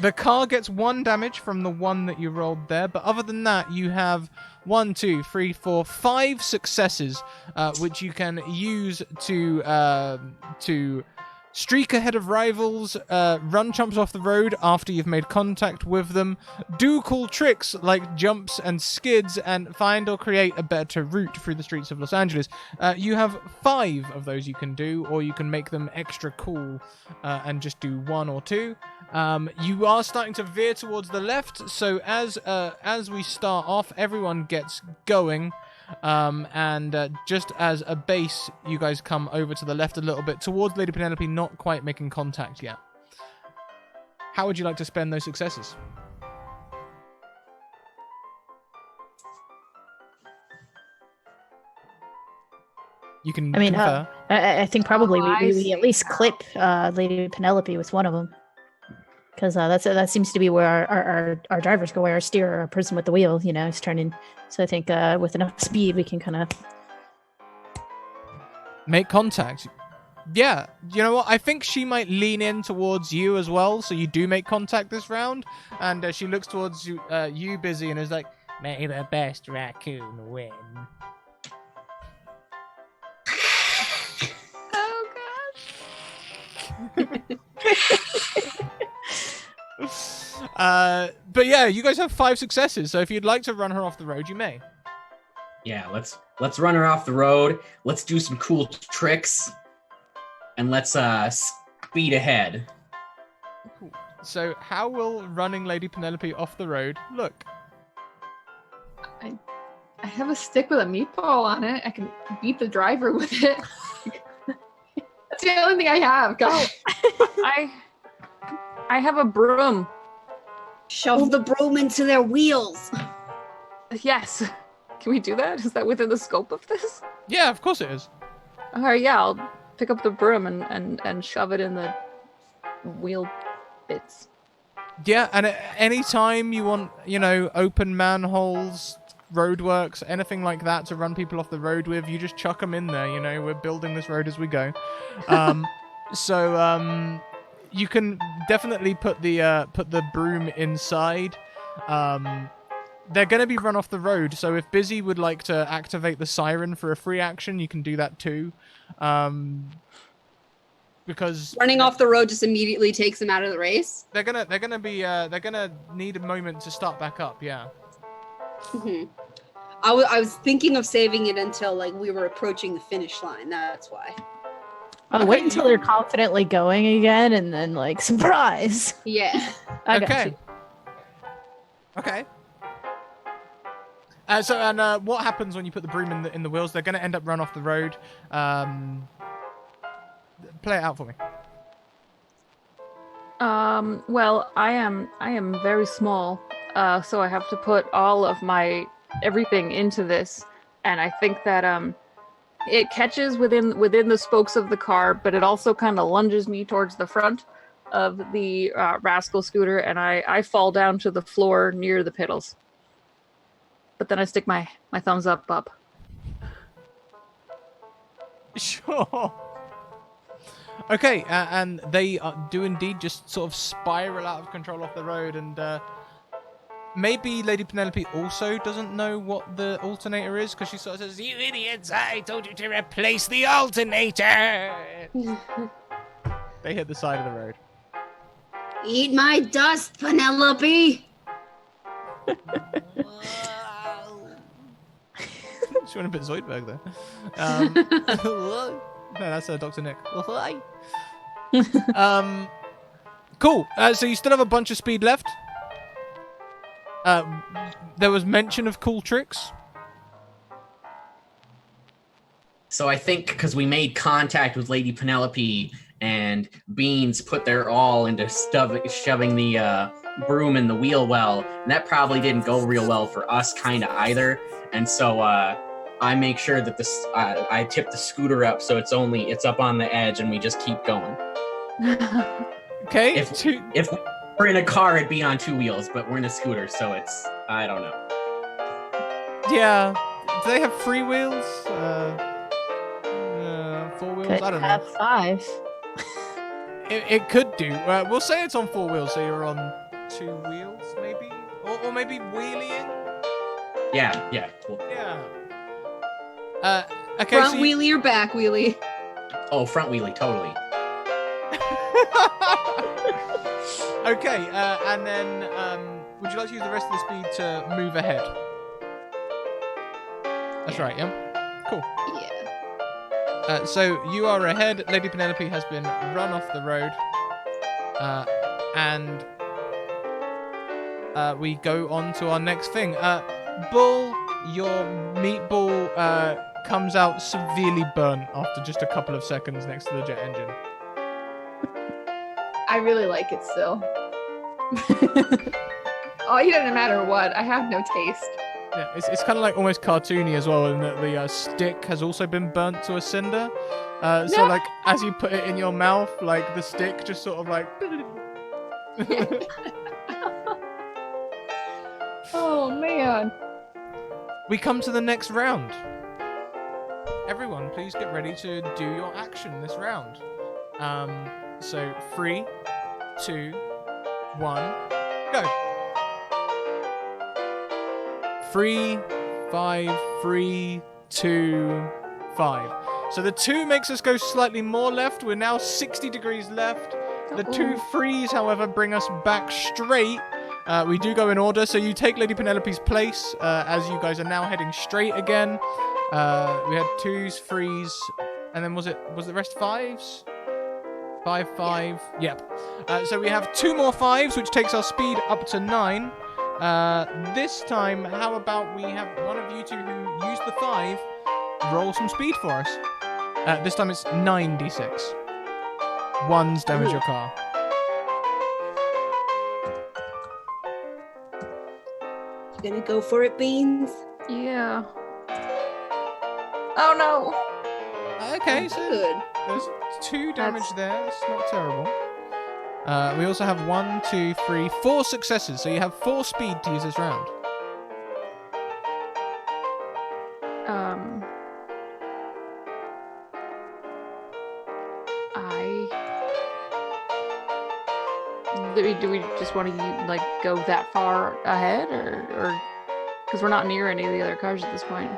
The car gets 1 damage from the 1 that you rolled there, but other than that, you have 1, 2, 3, 4, 5 successes, which you can use to streak ahead of rivals, run chumps off the road after you've made contact with them, do cool tricks like jumps and skids, and find or create a better route through the streets of Los Angeles. You have 5 of those you can do, or you can make them extra cool and just do 1 or 2. You are starting to veer towards the left, so as we start off, everyone gets going. And just as a base, you guys come over to the left a little bit towards Lady Penelope, not quite making contact yet. How would you like to spend those successes? You can confer. I think probably we at least clip Lady Penelope with one of them. Because that seems to be where our drivers go, where our steerer, our person with the wheel, is turning. So I think with enough speed, we can kind of make contact. Yeah, you know what? I think she might lean in towards you as well, so you do make contact this round. And she looks towards you, Busy, and is like, "May the best raccoon win." Oh gosh. But yeah, you guys have 5 successes, so if you'd like to run her off the road, you may. Yeah, let's run her off the road. Let's do some cool tricks, and let's speed ahead. Cool. So how will running Lady Penelope off the road look? I have a stick with a meatball on it. I can beat the driver with it. That's the only thing I have. Go. I have a broom. Shove the broom into their wheels. Yes. Can we do that? Is that within the scope of this? Yeah, of course it is. All right, yeah, I'll pick up the broom and shove it in the wheel bits. Yeah, and at any time you want, open manholes, roadworks, anything like that to run people off the road with, you just chuck them in there. We're building this road as we go. So you can definitely put the broom inside. They're going to be run off the road, so if Busy would like to activate the siren for a free action, you can do that too. Because running off the road just immediately takes them out of the race. They're gonna need a moment to start back up. Yeah. Mm-hmm. I was thinking of saving it until we were approaching the finish line. That's why. I'll wait until they're confidently going again, and then surprise. Yeah. Okay. Okay. What happens when you put the broom in the wheels? They're going to end up run off the road. Play it out for me. Well, I am very small, so I have to put all of my everything into this, and I think that it catches within the spokes of the car, but it also kind of lunges me towards the front of the rascal scooter, and I fall down to the floor near the pedals. But then I stick my thumbs up. Sure. Okay, and they do indeed just sort of spiral out of control off the road, and maybe Lady Penelope also doesn't know what the alternator is, because she sort of says, "You idiots, I told you to replace the alternator!" They hit the side of the road. Eat my dust, Penelope! She went a bit Zoidberg there. No, that's Dr. Nick. Cool. So you still have a bunch of speed left. There was mention of cool tricks. So I think because we made contact with Lady Penelope and Beans put their all into shoving the broom in the wheel well, and that probably didn't go real well for us kind of either. And so I make sure that I tip the scooter up so it's up on the edge, and we just keep going. Okay. If we're in a car, it'd be on 2 wheels, but we're in a scooter, so it's I don't know. Yeah. Do they have 3 wheels? 4 wheels? Could I don't have know. 5. It could do. We'll say it's on 4 wheels, so you're on 2 wheels, maybe? Or maybe wheeling? Yeah, cool. Yeah. Okay, Front wheelie or back wheelie? Oh, front wheelie, totally. Okay, and then would you like to use the rest of the speed to move ahead? That's right, yeah? Cool. Yeah. So you are ahead. Lady Penelope has been run off the road. And we go on to our next thing. Bull, your meatball comes out severely burnt after just a couple of seconds next to the jet engine. I really like it still. Oh, it doesn't matter what. I have no taste. Yeah, it's kind of like almost cartoony as well, in that the stick has also been burnt to a cinder. So like as you put it in your mouth, like the stick just sort of like. Oh man. We come to the next round. Everyone, please get ready to do your action this round. So 3, 2, 1, go. 3, 5, 3, 2, 5. So the 2 makes us go slightly more left. We're now 60 degrees left. The 2 3s, however, bring us back straight. We do go in order. So you take Lady Penelope's place as you guys are now heading straight again. We had 2s, 3s, and then was the rest 5s? 5, 5. Yep. So we have 2 more 5s, which takes our speed up to 9. This time, how about we have one of you two who used the 5 roll some speed for us? This time it's 9d6. 1's damage your car. You gonna go for it, Beans? Yeah. Oh no. Okay, so Good. there's 2 damage there. It's not terrible. We also have 1, 2, 3, 4 successes. So you have 4 speed to use this round. Do we just want to like go that far ahead, or because we're not near any of the other cars at this point?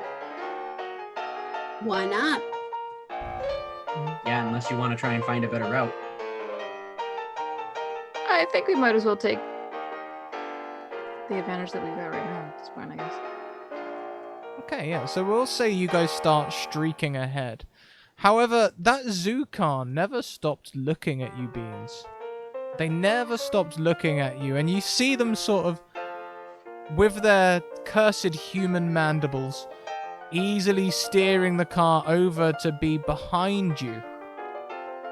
Why not? Yeah, unless you want to try and find a better route. I think we might as well take the advantage that we've got right now at this point, I guess. Okay, yeah. So we'll say you guys start streaking ahead. However, that zoo car never stopped looking at you, Beans. They never stopped looking at you, and you see them sort of, with their cursed human mandibles, easily steering the car over to be behind you.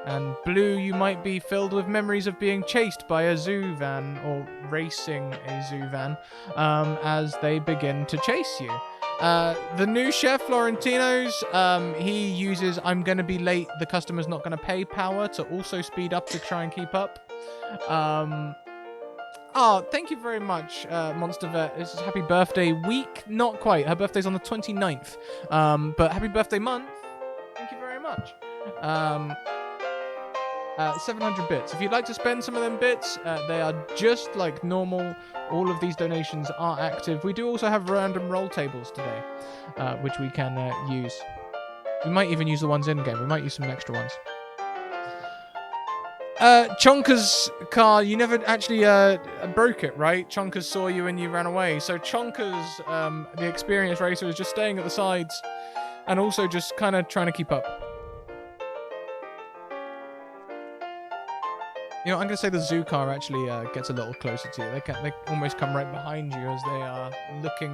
And Blue, you might be filled with memories of being chased by a zoo van, or racing a zoo van, as they begin to chase you. The new chef, Florentino's, he uses "I'm gonna be late, the customer's not gonna pay" power to also speed up to try and keep up. Thank you very much, Monster Vet. This is happy birthday week. Not quite. Her birthday's on the 29th. But happy birthday month. Thank you very much. 700 bits. If you'd like to spend some of them bits, they are just like normal. All of these donations are active. We do also have random roll tables today, which we can use. We might even use the ones in-game. We might use some extra ones. Chonka's car, you never actually broke it, right? Chonka saw you and you ran away. So Chonka's, the experienced racer, is just staying at the sides and also just kind of trying to keep up. You know, I'm going to say the zoo car actually gets a little closer to you. They almost come right behind you as they are looking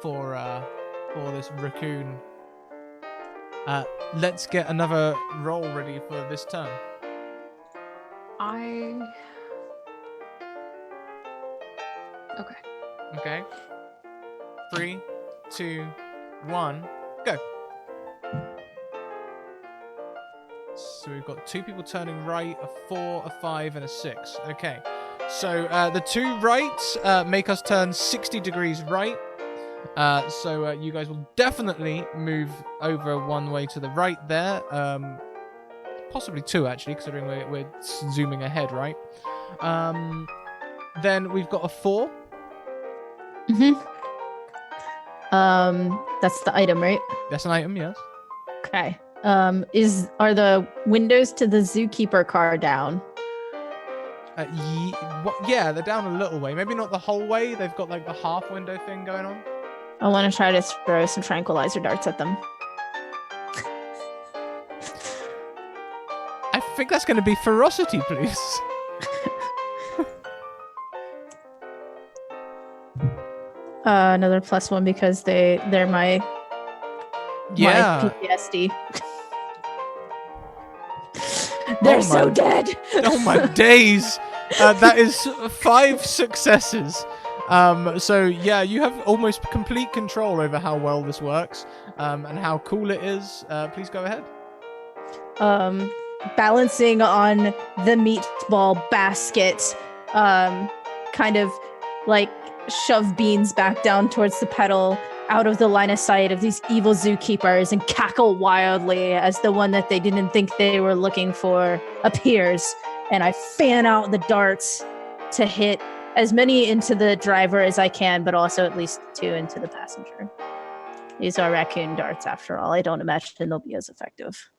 for this raccoon. Let's get another roll ready for this turn. Okay. 3, 2, 1, go. So we've got 2 people turning right, a 4, a 5, and a 6. Okay. So the 2 rights make us turn 60 degrees right. So you guys will definitely move over 1 way to the right there. Possibly 2 actually, considering we're zooming ahead, right? Then we've got a 4. That's the item, right? That's an item, yes. Okay. Are the windows to the zookeeper car down? Yeah, they're down a little way. Maybe not the whole way. They've got like the half window thing going on. I want to try to throw some tranquilizer darts at them. I think that's going to be ferocity, please. Another +1 because they're my PTSD. They're so dead. Oh my days. That is 5 successes. So yeah, you have almost complete control over how well this works, and how cool it is. Please go ahead. Balancing on the meatball basket, kind of like shove beans back down towards the pedal, out of the line of sight of these evil zookeepers, and cackle wildly as the one that they didn't think they were looking for appears. And I fan out the darts to hit as many into the driver as I can, but also at least 2 into the passenger. These are raccoon darts, after all. I don't imagine they'll be as effective.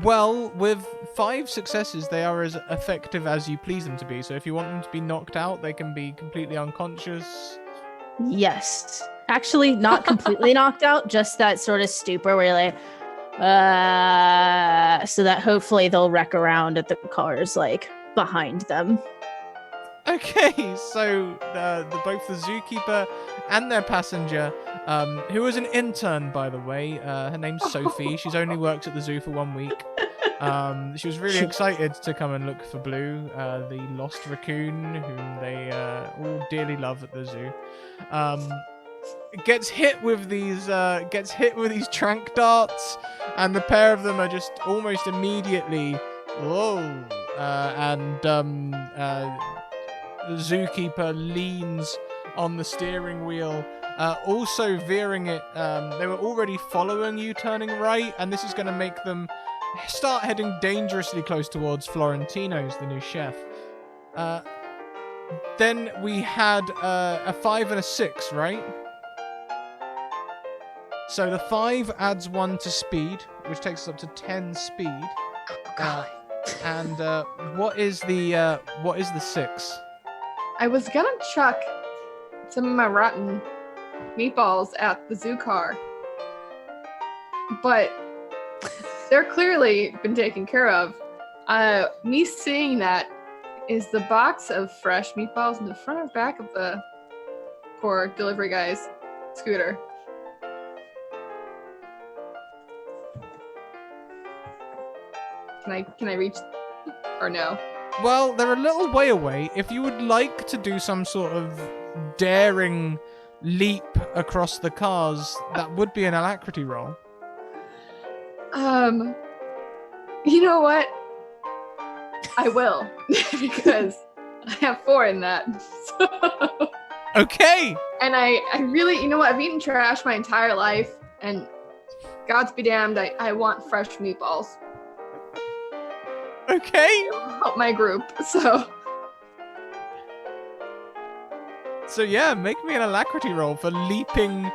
Well, with 5 successes, they are as effective as you please them to be. So if you want them to be knocked out, they can be completely unconscious. Yes. Actually, not completely knocked out, just that sort of stupor where you're like, so that hopefully they'll wreck around at the cars, like, behind them. Okay, so both the zookeeper and their passenger, who is an intern, by the way, her name's Sophie. She's only worked at the zoo for 1 week. She was really excited to come and look for Blue, the lost raccoon, whom they all dearly love at the zoo. Gets hit with these tranq darts, and the pair of them are just almost immediately the zookeeper leans on the steering wheel, also veering it. They were already following you, turning right, and this is going to make them start heading dangerously close towards Florentino's, the new chef. Then we had a 5 and a 6, right? So the 5 adds 1 to speed, which takes us up to 10 speed. And what is the 6? I was gonna chuck some of my rotten meatballs at the zoo car, but they're clearly been taken care of. Me seeing that is the box of fresh meatballs in the front or back of the poor delivery guy's scooter. Can I reach or no? Well, they're a little way away. If you would like to do some sort of daring leap across the cars, that would be an alacrity roll. You know what? I will, because I have 4 in that. So. Okay. And I really, you know what? I've eaten trash my entire life, and God's be damned, I want fresh meatballs. Okay. It'll help my group, so. So yeah, make me an alacrity roll for leaping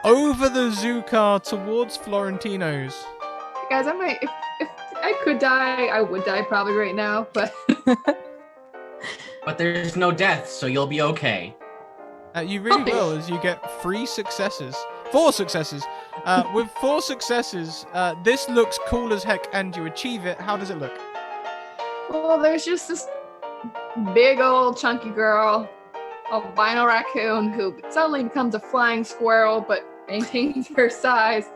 over the zoo car towards Florentino's. Guys, I might, if I could die, I would die probably right now, but. But there's no death, so you'll be okay. You really will, as you get 4 successes. With 4 successes, this looks cool as heck, and you achieve it. How does it look? Well, there's just this big old chunky girl, albino raccoon, who suddenly becomes a flying squirrel, but maintains her size.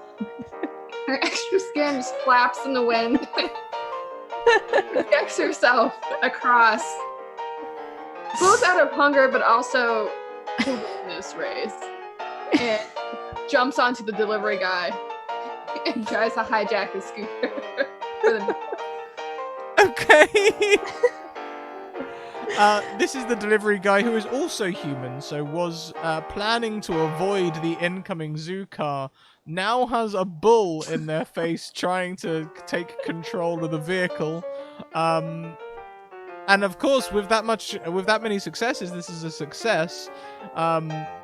Her extra skin just flaps in the wind. projects herself across, both out of hunger but also to witness race, and jumps onto the delivery guy and tries to hijack his scooter. Okay. This is the delivery guy who is also human, so was planning to avoid the incoming zoo car. Now has a bull in their face trying to take control of the vehicle. And of course, with that many successes, this is a success.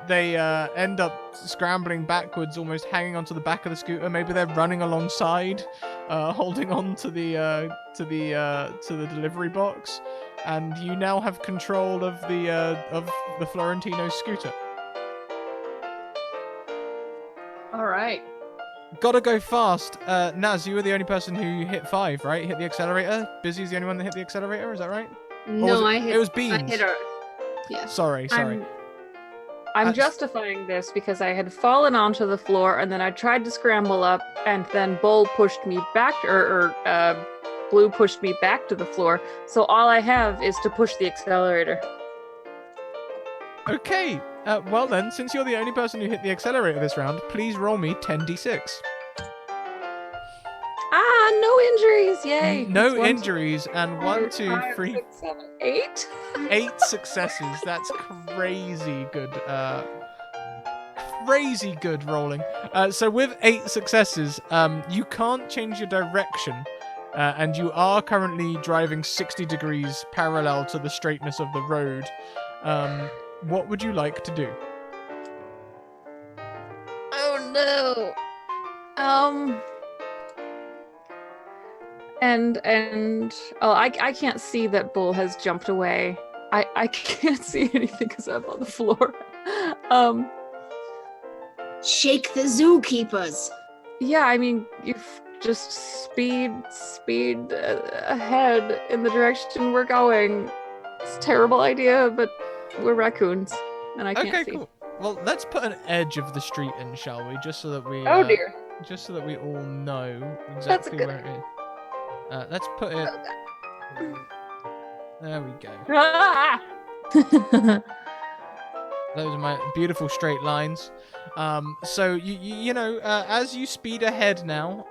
They end up scrambling backwards, almost hanging onto the back of the scooter. Maybe they're running alongside, holding on to the delivery box. And you now have control of the Florentino scooter. All right. Gotta go fast. Naz, you were the only person who hit 5, right? Hit the accelerator. Busy's the only one that hit the accelerator. Is that right? No, I hit. It was Beans. I hit her. Yeah. Sorry. I'm justifying this because I had fallen onto the floor and then I tried to scramble up and then Bull pushed me back, or Blue pushed me back to the floor. So all I have is to push the accelerator. Okay. Well then, since you're the only person who hit the accelerator this round, please roll me 10d6. No injuries! Yay! No injuries, and 1, 2, 5, 3, 6, 7, 8. 8 successes. That's crazy good. Crazy good rolling. So with 8 successes, you can't change your direction, and you are currently driving 60 degrees parallel to the straightness of the road. What would you like to do? Oh no. I can't see that Bull has jumped away. I can't see anything because I'm on the floor. Shake the zookeepers. Yeah, I mean, you've just speed ahead in the direction we're going. It's a terrible idea, but we're raccoons, and I can't see. Okay, cool. Well, let's put an edge of the street in, shall we? Just so that we. Oh dear. Just so that we all know That's exactly a good where it is. Let's put it. There we go. Ah! Those are my beautiful straight lines. So you know, as you speed ahead now,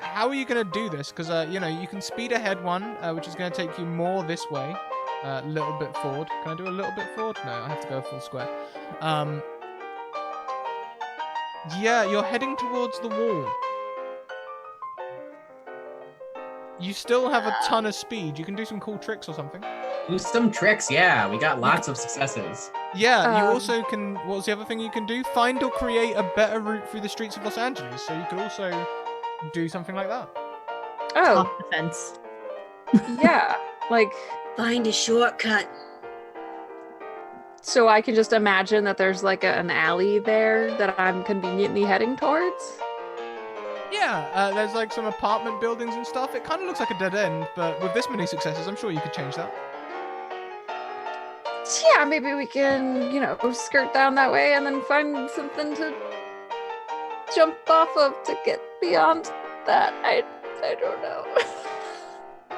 how are you gonna do this? Because you know, you can speed ahead one, which is gonna take you more this way, a little bit forward. Can I do a little bit forward? No, I have to go full square. Yeah, you're heading towards the wall. You still have a ton of speed. You can do some cool tricks or something. Do some tricks, yeah. We got lots of successes. Yeah, you also can... What's the other thing you can do? Find or create a better route through the streets of Los Angeles. So you could also do something like that. Oh, Off the fence. yeah. Like, Find a shortcut. so I can just imagine that there's like an alley there that I'm conveniently heading towards. Yeah, there's like some apartment buildings and stuff. It kind of looks like a dead end, but with this many successes, I'm sure you could change that. Yeah, maybe we can, skirt down that way and then find something to jump off of to get beyond that. I don't know.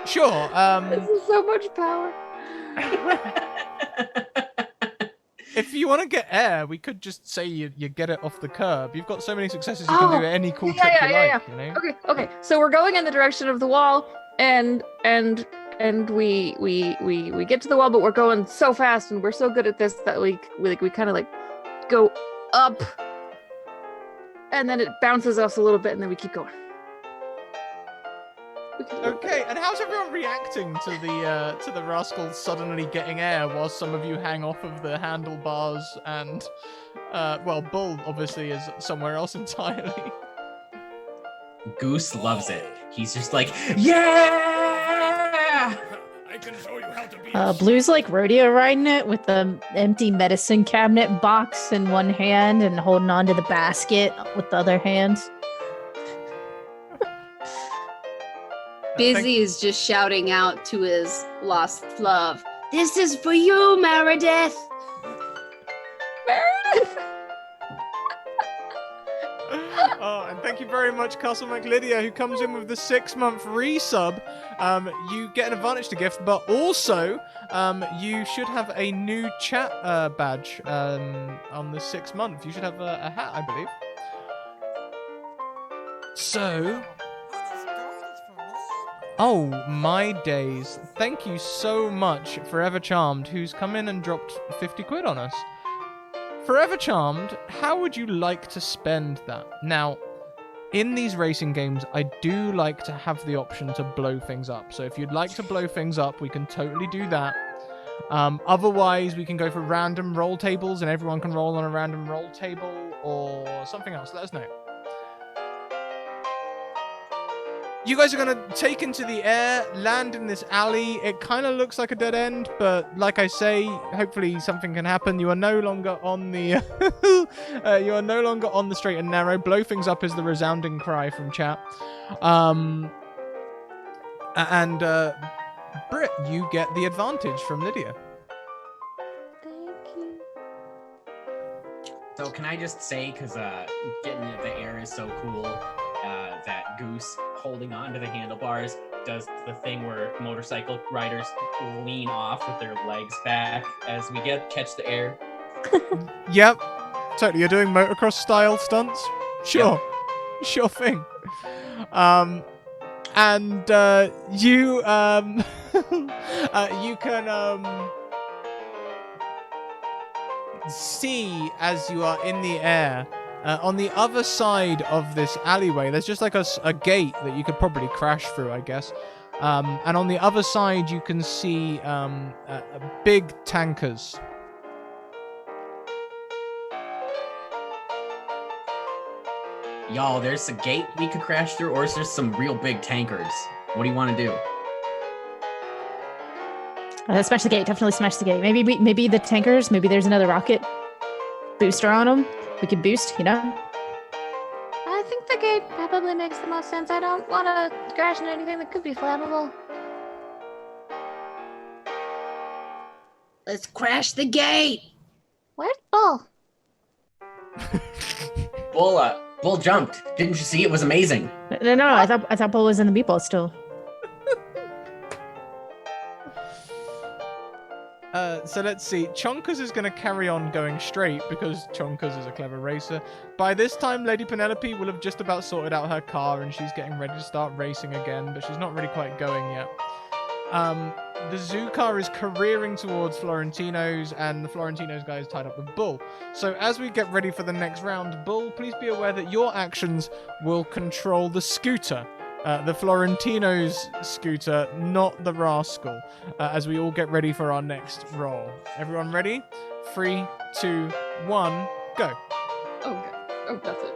Sure. This is so much power. If you want to get air, we could just say you get it off the curb. You've got so many successes, you can do any cool trick you like. You know? Okay. So we're going in the direction of the wall, and we get to the wall, but we're going so fast, and we're so good at this that we kind of like go up, and then it bounces us a little bit, and then we keep going. Okay, and how's everyone reacting to the rascal suddenly getting air while some of you hang off of the handlebars and, Bull obviously is somewhere else entirely. Goose loves it. He's just like, yeah! I can show you how to be Blue's like rodeo riding it with the empty medicine cabinet box in one hand and holding on to the basket with the other hand. Busy is just shouting out to his lost love. This is for you, Meredith. Meredith! Oh, and thank you very very much, Castle McLydia, who comes in with the 6-month resub. You get an advantage to gift, but also you should have a new chat badge on the 6th month. You should have a hat, I believe. So... Oh, my days. Thank you so much, Forever Charmed, who's come in and dropped 50 quid on us. Forever Charmed, how would you like to spend that? Now, in these racing games, I do like to have the option to blow things up. So if you'd like to blow things up, we can totally do that. Otherwise, we can go for random roll tables, and everyone can roll on a random roll table, or something else. Let us know. You guys are going to take into the air, land in this alley. It kind of looks like a dead end, but like I say, hopefully something can happen. You are no longer on the you are no longer on the straight and narrow. Blow things up is the resounding cry from chat. Britt, you get the advantage from Lydia. Thank you. So can I just say, because getting into the air is so cool, that Goose holding on to the handlebars does the thing where motorcycle riders lean off with their legs back as we catch the air. Yep. Totally. You're doing motocross style stunts? Sure. Yep. Sure thing. You you can see as you are in the air. On the other side of this alleyway, there's just like a gate that you could probably crash through, I guess. And on the other side, you can see big tankers. Y'all, there's a gate we could crash through, or is there some real big tankers? What do you want to do? Smash the gate. Definitely smash the gate. Maybe the tankers. Maybe there's another rocket booster on them. We could boost, you know? I think the gate probably makes the most sense. I don't want to crash into anything that could be flammable. Let's crash the gate. Where's Bull? Bull jumped. Didn't you see? It was amazing. No. I thought Bull was in the meatball still. So let's see. Chonkers is going to carry on going straight because Chonkers is a clever racer. By this time, Lady Penelope will have just about sorted out her car and she's getting ready to start racing again, but she's not really quite going yet. The zoo car is careering towards Florentino's, and the Florentino's guy is tied up with Bull. So as we get ready for the next round, Bull, please be aware that your actions will control the scooter. The Florentino's scooter, not the rascal, as we all get ready for our next roll. Everyone ready? 3, 2, 1, go. Oh, that's it.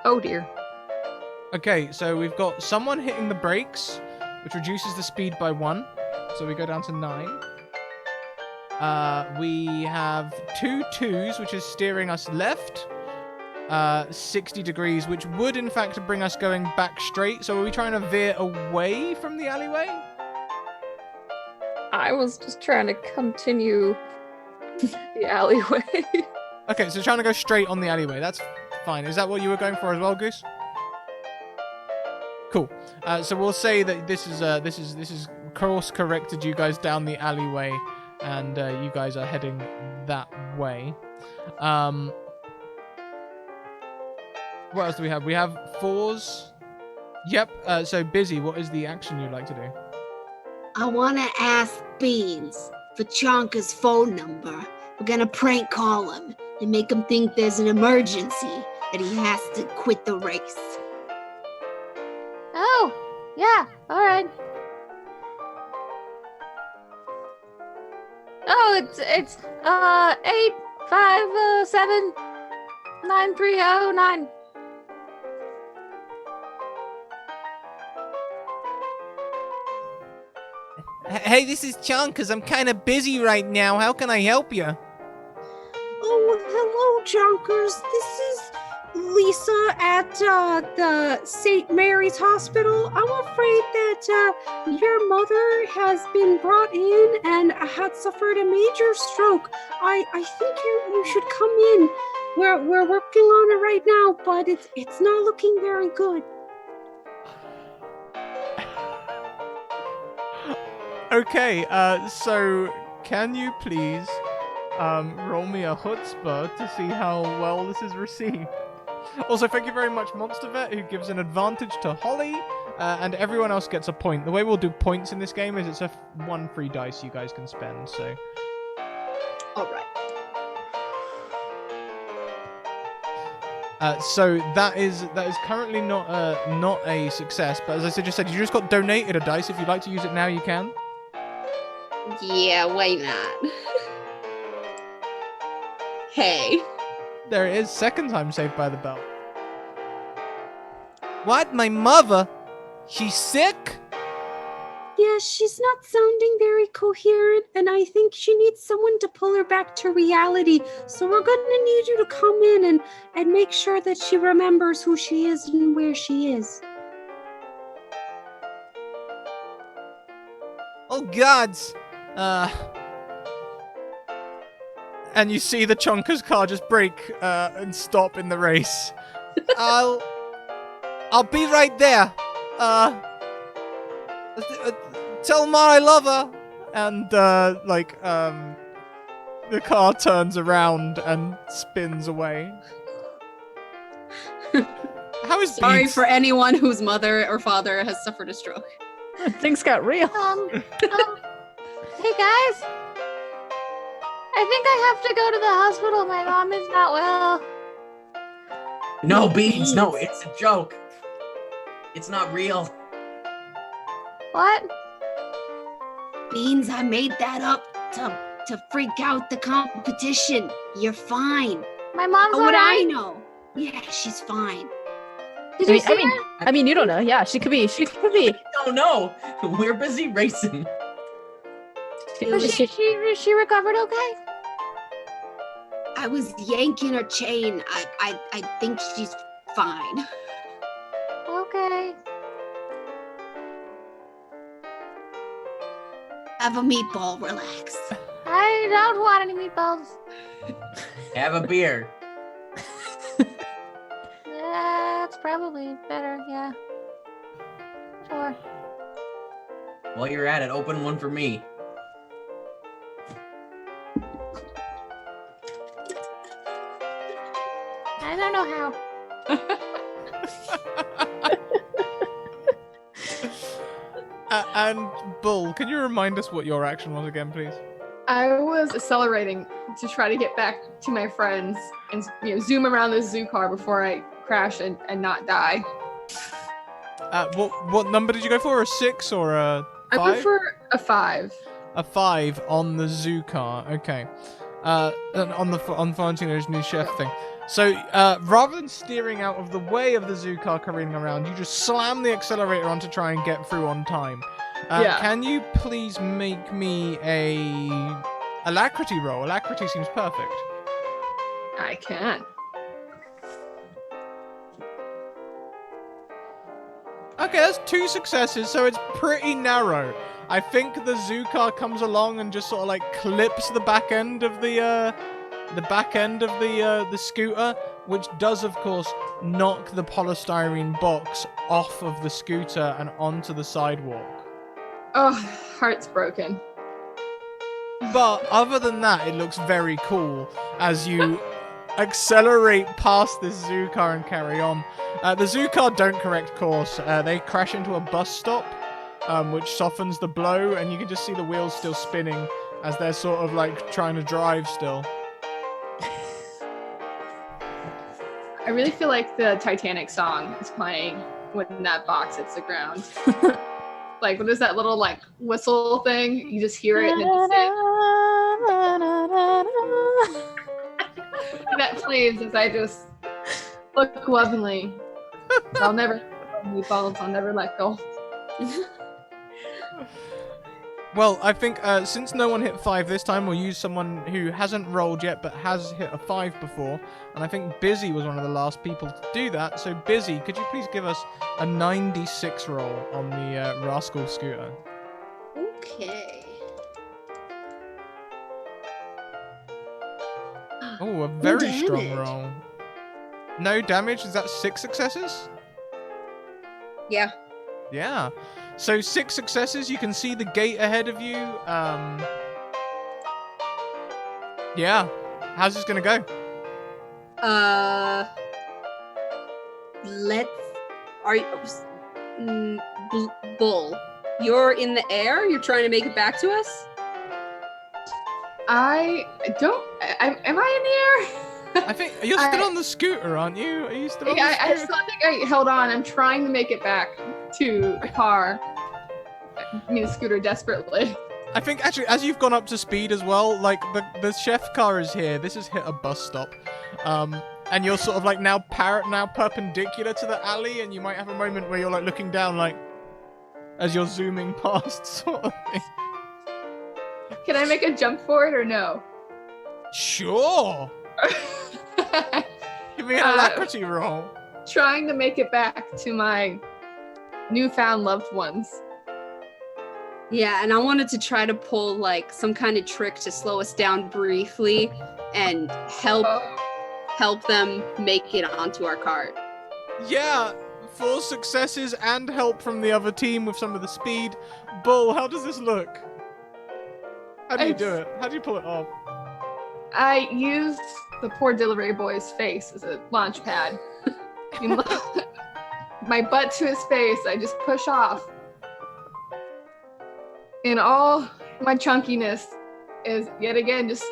Oh dear. Okay, so we've got someone hitting the brakes, which reduces the speed by 1. So we go down to 9. We have 2 2s, which is steering us left. 60 degrees, which would in fact bring us going back straight. So are we trying to veer away from the alleyway? I was just trying to continue the alleyway. Okay, so trying to go straight on the alleyway. That's fine. Is that what you were going for as well, Goose? Cool. So we'll say that this is course corrected you guys down the alleyway, and you guys are heading that way. What else do we have? We have 4s. Yep. So Busy, what is the action you'd like to do? I want to ask Beans for Chonka's phone number. We're gonna prank call him and make him think there's an emergency that he has to quit the race. Oh, yeah, all right. Oh, it's 857 9309. Hey, this is Chonkers. I'm kind of busy right now. How can I help you? Oh, hello, Chonkers. This is Lisa at the St. Mary's Hospital. I'm afraid that your mother has been brought in and had suffered a major stroke. I think you should come in We're working on it right now, but it's not looking very good. Okay, so can you please roll me a chutzpah to see how well this is received? Also, thank you very much, Monster Vet, who gives an advantage to Holly, and everyone else gets a point. The way we'll do points in this game is it's one free dice you guys can spend, so... All right. So that is currently not a success, but as I just said, you just got donated a dice. If you'd like to use it now, you can. Yeah, why not? Hey. There it is, second time Saved by the Bell. What? My mother? She's sick? Yeah, she's not sounding very coherent, and I think she needs someone to pull her back to reality. So we're gonna need you to come in and make sure that she remembers who she is and where she is. Oh, gods! And you see the Chonker's car just brake and stop in the race. I'll be right there. Tell Ma I love her. And the car turns around and spins away. How is Sorry Beats? for anyone whose mother or father has suffered a stroke. Things got real. Hey guys, I think I have to go to the hospital. My mom is not well. No, Beans, no, it's a joke. It's not real. What? Beans, I made that up to freak out the competition. You're fine. My mom's What I alright? know. Yeah, she's fine. Did you see her? I mean, you don't know. Yeah, she could be. Oh no, we're busy racing. Was she recovered okay? I was yanking her chain. I think she's fine. Okay. Have a meatball, relax. I don't want any meatballs. Have a beer. That's probably better, yeah. Sure. While you're at it, open one for me. I don't know how. And Bull, can you remind us what your action was again, please? I was accelerating to try to get back to my friends and zoom around this zoo car before I crash and not die. What number did you go for? A 6 or a 5? I prefer a 5. A 5 on the zoo car. Okay. And on Valentino's new chef thing. So rather than steering out of the way of the zoo car careening around, you just slam the accelerator on to try and get through on time. Yeah. Can you please make me a alacrity roll? Alacrity seems perfect. I can. Okay, that's 2 successes, so it's pretty narrow. I think the zoo car comes along and just sort of like clips the back end of the scooter, which does of course knock the polystyrene box off of the scooter and onto the sidewalk. Oh, heart's broken. But other than that, it looks very cool as you accelerate past this zoo car and carry on. The zoo car don't correct course. They crash into a bus stop, which softens the blow, and you can just see the wheels still spinning as they're sort of like trying to drive still. I really feel like the Titanic song is playing when that box hits the ground. Like, what is that little like whistle thing? You just hear it and that plays as I just look lovingly. I'll never meatballs. I'll never let go. Well, I think since no one hit 5 this time, we'll use someone who hasn't rolled yet but has hit a 5 before. And I think Busy was one of the last people to do that. So Busy, could you please give us a 96 roll on the Rascal scooter? Okay. Oh, a very strong damage. roll. No damage? Is that 6 successes? Yeah. Yeah. So 6 successes. You can see the gate ahead of you. Yeah. How's this gonna go? Bull, you're in the air? You're trying to make it back to us? Am I in the air? I think you're still on the scooter, aren't you? Are you still on the I scooter? still think I held on. I'm trying to make it back to the car. I mean, the scooter desperately. I think actually, as you've gone up to speed as well, like the chef car is here. This has hit a bus stop, and you're sort of like now perpendicular to the alley, and you might have a moment where you're like looking down, like as you're zooming past, sort of thing. Can I make a jump for it or no? Sure. Give me an alacrity roll. Trying to make it back to my newfound loved ones. Yeah, and I wanted to try to pull like some kind of trick to slow us down briefly and help them make it onto our cart. Yeah, 4 successes and help from the other team with some of the speed. Bull, how does this look? How do you do it? How do you pull it off? I used the poor delivery boy's face as a launch pad. My butt to his face, I just push off. And all my chunkiness is yet again just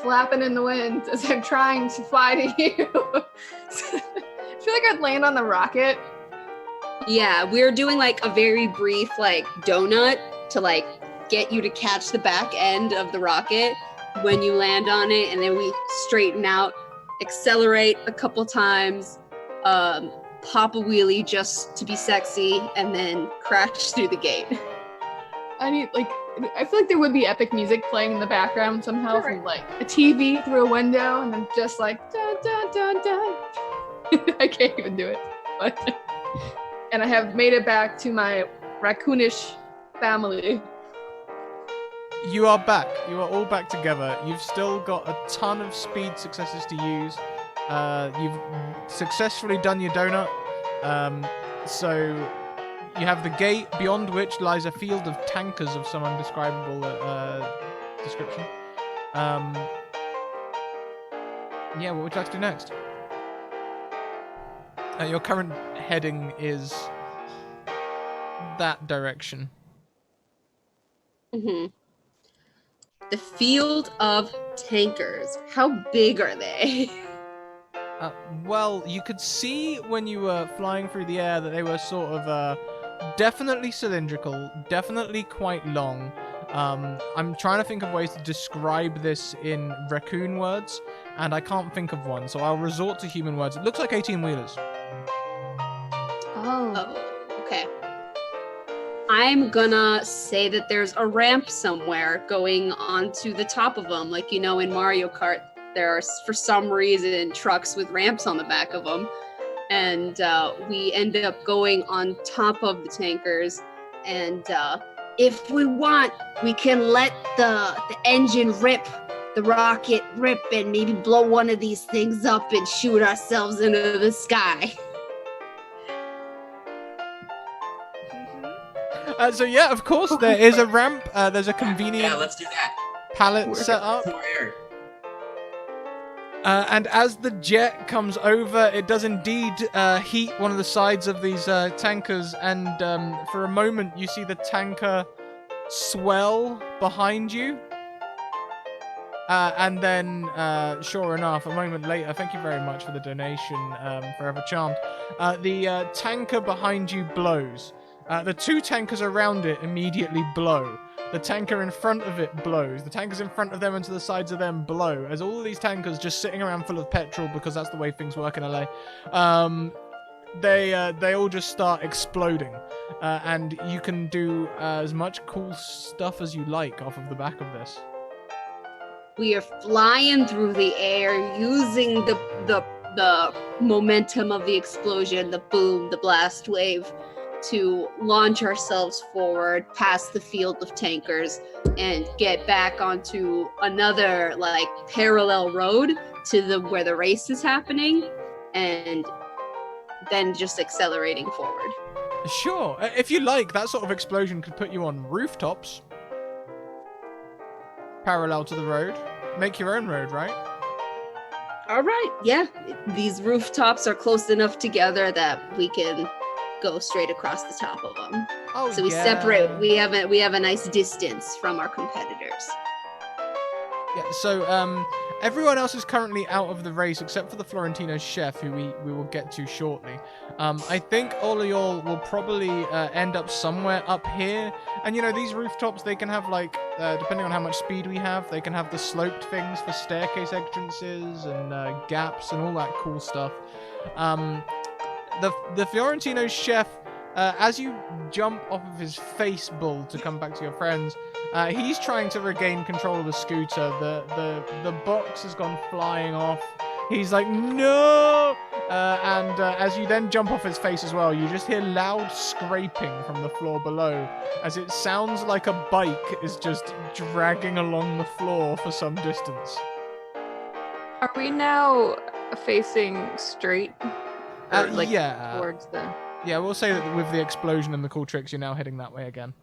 flapping in the wind as I'm trying to fly to you. I feel like I'd land on the rocket. Yeah, we're doing like a very brief like donut to like get you to catch the back end of the rocket when you land on it, and then we straighten out, accelerate a couple times, pop a wheelie just to be sexy, and then crash through the gate. I feel like there would be epic music playing in the background somehow from like a TV through a window, and then just like dun dun dun dun. I can't even do it. But and I have made it back to my raccoonish family. You are back. You are all back together. You've still got a ton of speed successes to use. You've successfully done your donut. So you have the gate, beyond which lies a field of tankers of some undescribable description. Yeah, what would you like to do next? Your current heading is that direction. Mm-hmm. The field of tankers. How big are they? Well, you could see when you were flying through the air that they were sort of definitely cylindrical, definitely quite long. I'm trying to think of ways to describe this in raccoon words, and I can't think of one, so I'll resort to human words. It looks like 18-wheelers. Oh, okay. I'm gonna say that there's a ramp somewhere going onto the top of them. Like, you know, in Mario Kart, there are, for some reason, trucks with ramps on the back of them. And we end up going on top of the tankers. And if we want, we can let the engine rip, the rocket rip, and maybe blow one of these things up and shoot ourselves into the sky. So yeah, of course, there is a ramp. There's a convenient Yeah, let's do that. pallet set up. More air. And as the jet comes over, it does indeed heat one of the sides of these tankers, and for a moment you see the tanker swell behind you. And then, sure enough, a moment later, thank you very much for the donation, Forever Charmed, the tanker behind you blows. The 2 tankers around it immediately blow. The tanker in front of it blows. The tankers in front of them and to the sides of them blow. As all of these tankers just sitting around full of petrol, because that's the way things work in LA, they all just start exploding. And you can do as much cool stuff as you like off of the back of this. We are flying through the air using the momentum of the explosion, the boom, the blast wave, to launch ourselves forward past the field of tankers and get back onto another like parallel road to the where the race is happening, and then just accelerating forward. Sure. If you like, that sort of explosion could put you on rooftops. Parallel to the road. Make your own road, right? All right, yeah. These rooftops are close enough together that we can go straight across the top of them. Oh, So we yeah. separate. We have a nice distance from our competitors. Yeah, so everyone else is currently out of the race except for the Florentino chef, who we will get to shortly. I think all of y'all will probably end up somewhere up here. And you know, these rooftops, they can have like, depending on how much speed we have, they can have the sloped things for staircase entrances and gaps and all that cool stuff. The Fiorentino chef, as you jump off of his face bull to come back to your friends, he's trying to regain control of the scooter. The box has gone flying off. He's like, no! And as you then jump off his face as well, you just hear loud scraping from the floor below, as it sounds like a bike is just dragging along the floor for some distance. Are we now facing straight? Or, Yeah. Towards the... Yeah, we'll say that with the explosion and the cool tricks, you're now heading that way again.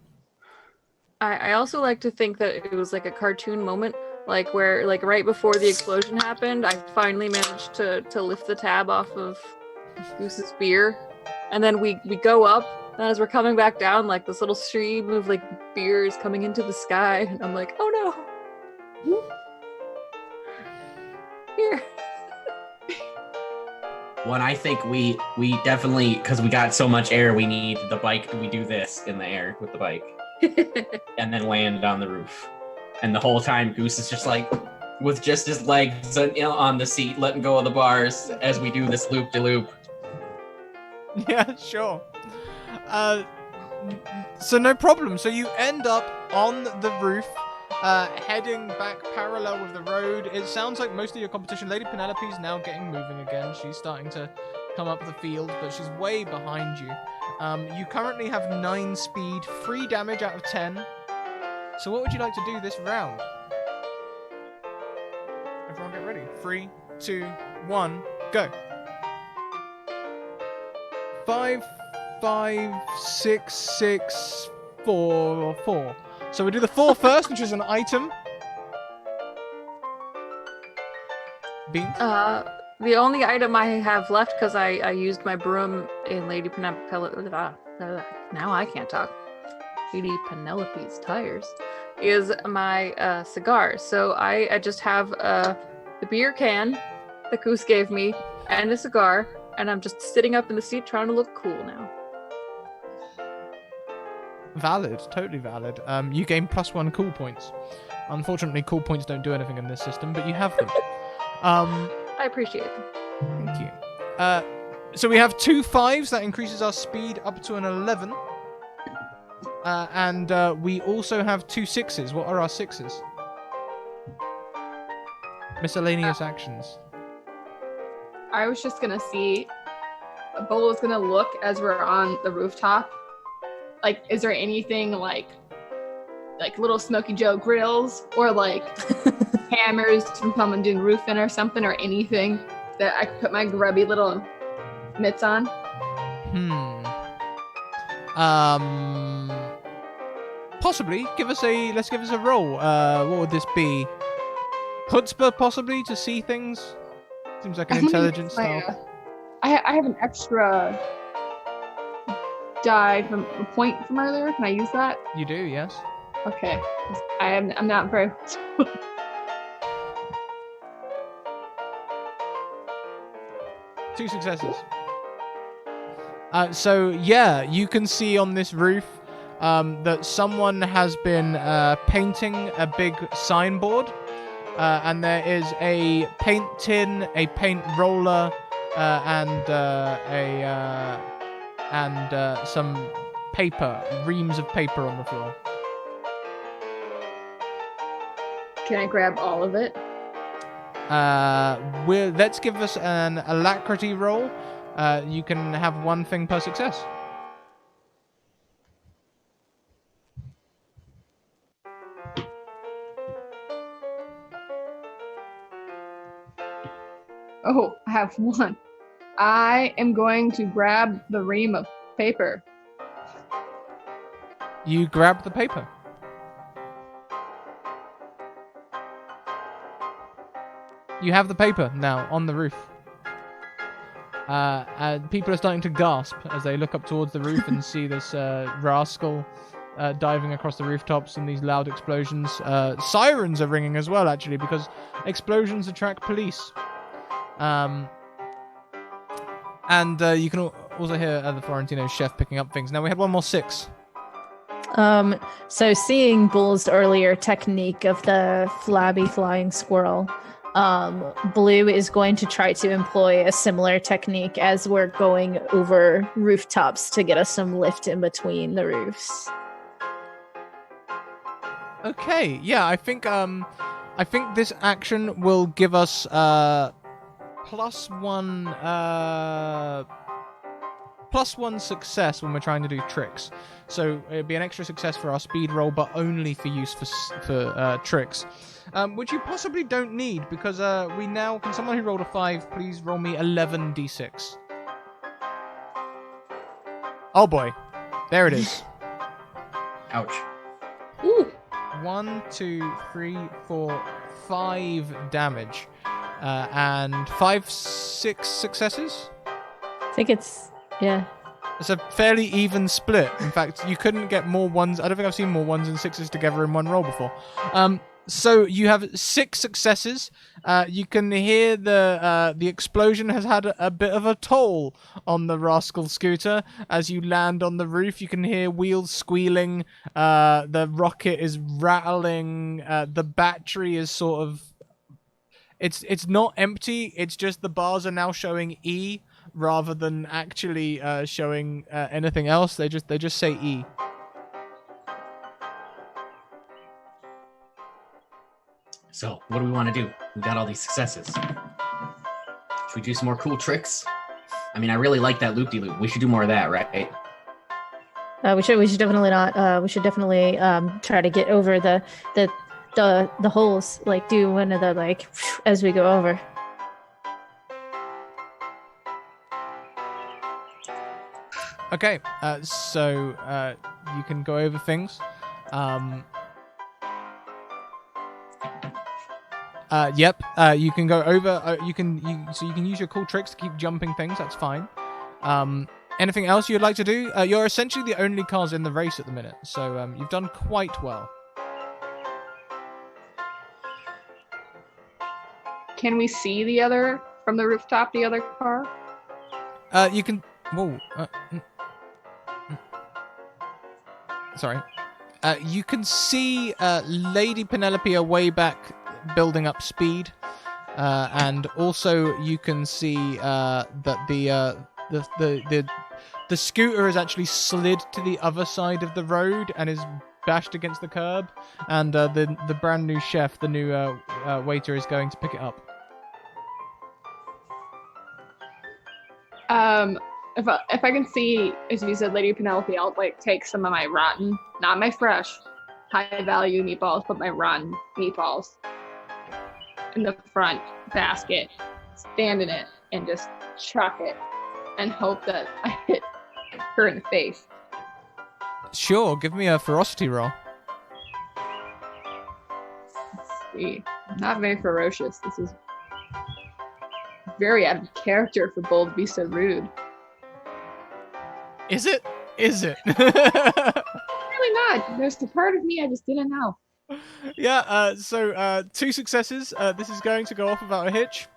I also like to think that it was like a cartoon moment, like where like right before the explosion happened, I finally managed to lift the tab off of Goose's beer, and then we go up, and as we're coming back down, like this little stream of like beer is coming into the sky, and I'm like, oh no, here. When I think we definitely, because we got so much air, we need the bike. We do this in the air with the bike, and then land on the roof. And the whole time, Goose is just like, with just his legs on the seat, letting go of the bars as we do this loop de loop. Yeah, sure. So no problem. So you end up on the roof, heading back parallel with the road. It sounds like most of your competition, Lady Penelope's now getting moving again. She's starting to come up the field, but she's way behind you. You currently have 9 speed, 3 damage out of 10. So what would you like to do this round? Everyone get ready. 3, 2, 1, go. 5, 5, 6, 6, 4, 4. So we do the 4 first, which is an item. Beans? The only item I have left, because I used my broom in Lady Penelope's... now I can't talk. Lady Penelope's tires, is my cigar. So I just have the beer can that Goose gave me and a cigar, and I'm just sitting up in the seat trying to look cool now. Valid, totally valid. You gain +1 cool points. Unfortunately, cool points don't do anything in this system, but you have them. I appreciate them. Thank you. So we have 2 5s, that increases our speed up to an 11. And we also have 2 6s. What are our 6s? Miscellaneous actions. I was just gonna see. Bo was gonna look as we're on the rooftop. Like, is there anything like little Smoky Joe grills or like hammers from someone doing roofing or something, or anything that I could put my grubby little mitts on? Possibly. Let's give us a roll. What would this be? Chutzpah, possibly, to see things? Seems like an intelligence style. I have an extra die from a point from earlier. Can I use that? You do, yes. Okay. I'm not very... 2 successes. So yeah, you can see on this roof that someone has been painting a big signboard, and there is a paint tin, a paint roller, and some paper, reams of paper on the floor. Can I grab all of it? Let's give us an alacrity roll. You can have 1 thing per success. Oh, I have one. I am going to grab the ream of paper. You grab the paper. You have the paper now on the roof. And people are starting to gasp as they look up towards the roof and see this rascal diving across the rooftops and these loud explosions. Sirens are ringing as well, actually, because explosions attract police. And you can also hear the Florentino chef picking up things. Now we had one more 6. So seeing Bull's earlier technique of the flabby flying squirrel, Blue is going to try to employ a similar technique as we're going over rooftops to get us some lift in between the roofs. Okay, yeah, I think this action will give us +1 success when we're trying to do tricks. So it'd be an extra success for our speed roll, but only for use for tricks, which you possibly don't need because we now can. Someone who rolled a 5, please roll me 11d6. Oh boy, there it is. Ouch. Ooh. 1, 2, 3, 4, 5 damage, and 5, 6 successes. I think it's It's a fairly even split. In fact, you couldn't get more ones. I don't think I've seen more 1s and 6s together in one roll before. So you have 6 successes. You can hear the explosion has had a bit of a toll on the rascal scooter. As you land on the roof, you can hear wheels squealing. The rocket is rattling. The battery is sort of... It's not empty. It's just the bars are now showing E rather than actually showing anything else. They just say E. So, what do we want to do? We got all these successes. Should we do some more cool tricks? I mean, I really like that loop-de-loop. We should do more of that, right? we should definitely not. We should definitely try to get over the holes. Like do one of the as we go over. Okay, so you can go over things. Yep. You can go over. You can use your cool tricks to keep jumping things. That's fine. Anything else you'd like to do? You're essentially the only cars in the race at the minute, so you've done quite well. Can we see the other from the rooftop? The other car? You can. Whoa. Sorry. You can see Lady Penelope way back building up speed, and also you can see that the scooter has actually slid to the other side of the road and is bashed against the curb, and the brand new chef, the new waiter, is going to pick it up. If I can see, as you said, Lady Penelope, I'll take some of my rotten, not my fresh, high value meatballs, but my rotten meatballs in the front basket, stand in it, and just chuck it, and hope that I hit her in the face. Sure, give me a ferocity roll. Let's see. Not very ferocious. This is very out of character for Bold to be so rude. Is it? Is it? Really not. There's the part of me I just didn't know. Yeah, so 2 successes. This is going to go off without a hitch.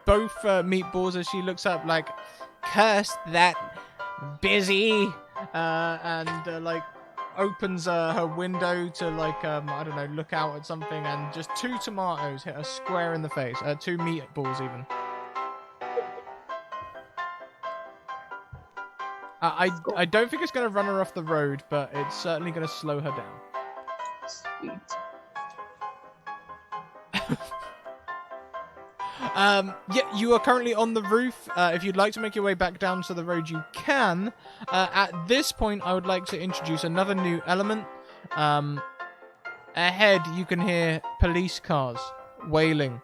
Both meatballs as she looks up like, curse that busy, and opens her window to I don't know, look out at something, and just 2 tomatoes hit her square in the face. 2 meatballs even. I don't think it's going to run her off the road, but it's certainly going to slow her down. Sweet. Yeah, you are currently on the roof. If you'd like to make your way back down to the road, you can. At this point, I would like to introduce another new element. Ahead, you can hear police cars wailing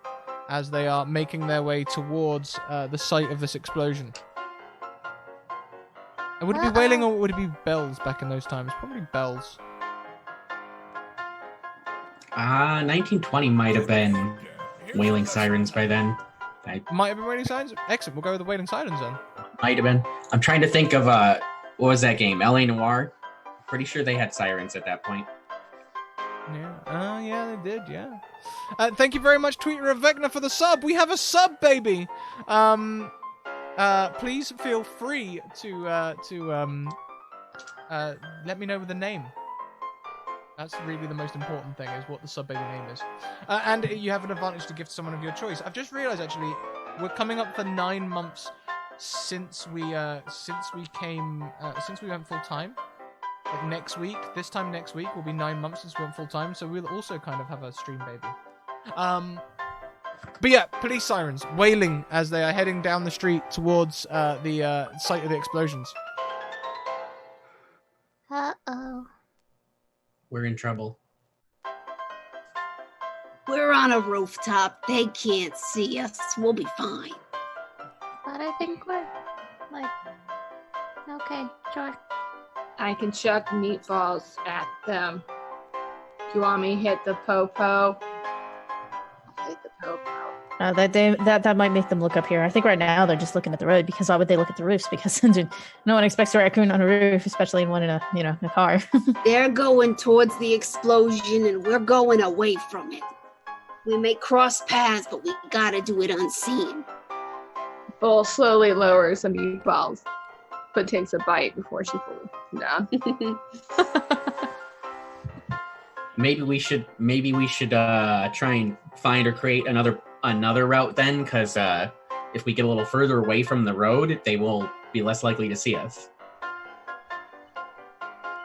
as they are making their way towards the site of this explosion. And would it be wailing or would it be bells back in those times? Probably bells. 1920 might have been wailing sirens by then. Might have been wailing sirens? Excellent, we'll go with the wailing sirens then. Might have been. I'm trying to think of, what was that game? L.A. Noire? Pretty sure they had sirens at that point. Yeah, yeah, they did, yeah. Thank you very much, Tweeter of Vecna, for the sub. We have a sub, baby. Please feel free to let me know the name. That's really the most important thing, is what the sub baby name is. And you have an advantage to gift someone of your choice. I've just realized, actually, we're coming up for 9 months since we went full time. Like next week, this time next week will be 9 months since we went full time, so we'll also kind of have a stream baby. But yeah, police sirens wailing as they are heading down the street towards the site of the explosions. Uh-oh. We're in trouble. We're on a rooftop. They can't see us. We'll be fine. But I think we're, like, okay, sure. I can chuck meatballs at them. Do you want me to hit the po-po? I'll hit the po-po. That might make them look up here. I think right now they're just looking at the road, because why would they look at the roofs? Because no one expects a raccoon on a roof, especially one in a car. They're going towards the explosion and we're going away from it. We may cross paths, but we gotta do it unseen. Bull slowly lowers the meatballs, but takes a bite before she pulls them down. Maybe we should try and find or create another route then, because if we get a little further away from the road, they will be less likely to see us.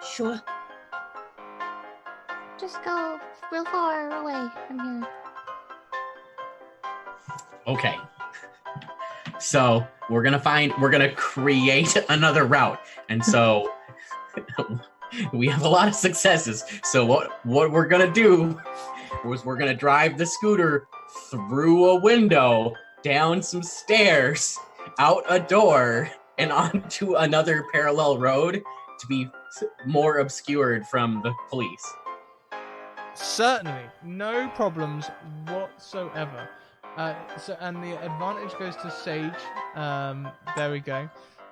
Sure. Just go real far away from here. Okay. So we're gonna create another route, and so we have a lot of successes. So what we're gonna do is we're gonna drive the scooter through a window, down some stairs, out a door, and onto another parallel road to be more obscured from the police. Certainly, no problems whatsoever. And the advantage goes to Sage. There we go.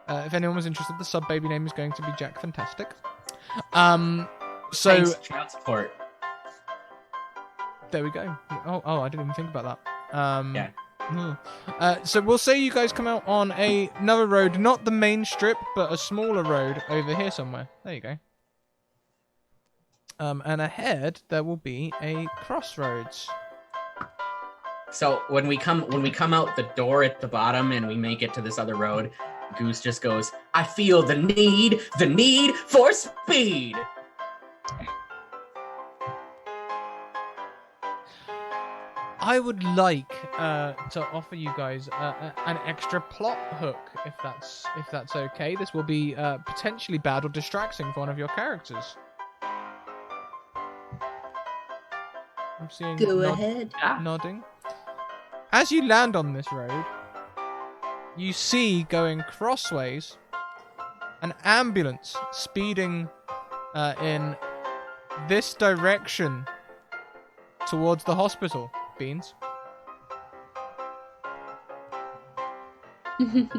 If anyone was interested, the sub baby name is going to be Jack Fantastic. Thanks, child support. There we go. Oh, I didn't even think about that. Yeah. So we'll say you guys come out on another road, not the main strip, but a smaller road over here somewhere. There you go. And ahead there will be a crossroads. So when we come out the door at the bottom and we make it to this other road, Goose just goes, "I feel the need for speed." I would like to offer you guys an extra plot hook, if that's okay. This will be potentially bad or distracting for one of your characters. I'm seeing Go ahead. nodding. As you land on this road, you see going crossways an ambulance speeding in this direction towards the hospital. Beans. Wait,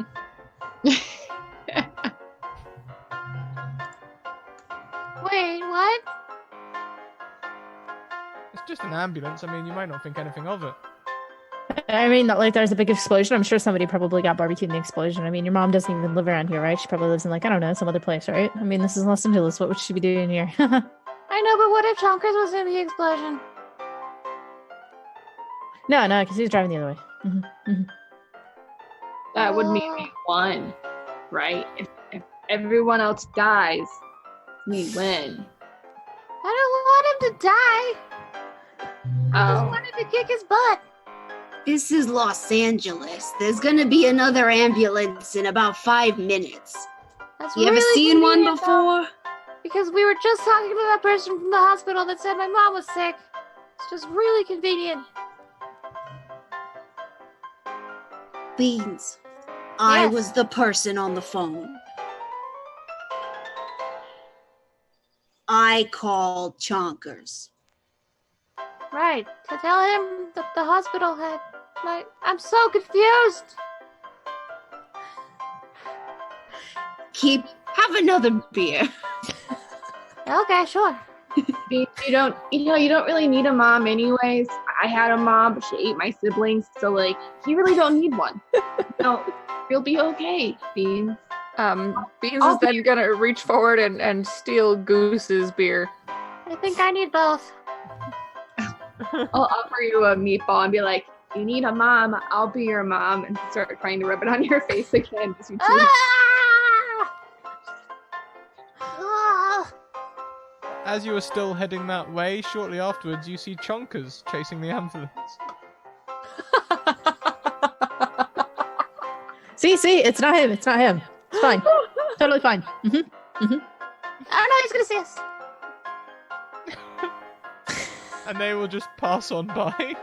what? It's just an ambulance. I mean, you might not think anything of it. I mean, not like there's a big explosion. I'm sure somebody probably got barbecued in the explosion. I mean, your mom doesn't even live around here, right? She probably lives in, like, I don't know, some other place, right? I mean, this is Los Angeles. What would she be doing here? I know, but what if Chonkers was in the explosion? No, because he was driving the other way. That would mean we won, right? If everyone else dies, we win. I don't want him to die. I just wanted to kick his butt. This is Los Angeles. There's gonna be another ambulance in about 5 minutes. That's You ever really seen one convenient, though, before? because we were just talking to that person from the hospital that said my mom was sick. It's just really convenient. Beans, I Yes. was the person on the phone. I called Chonkers. Right. To tell him that the hospital had. I'm so confused. Have another beer. Okay, sure. You don't really need a mom anyways. I had a mom, but she ate my siblings, so like you really don't need one. No, you'll be okay, Beans. Beans is then gonna reach forward and steal Goose's beer. I think I need both. I'll offer you a meatball and be like, "You need a mom. I'll be your mom," and start trying to rub it on your face again. As you chew. Ah! Ah! As you are still heading that way, shortly afterwards, you see Chonkers chasing the ambulance. See, it's not him. It's not him. It's fine. Totally fine. I don't know he's gonna see us. And they will just pass on by. I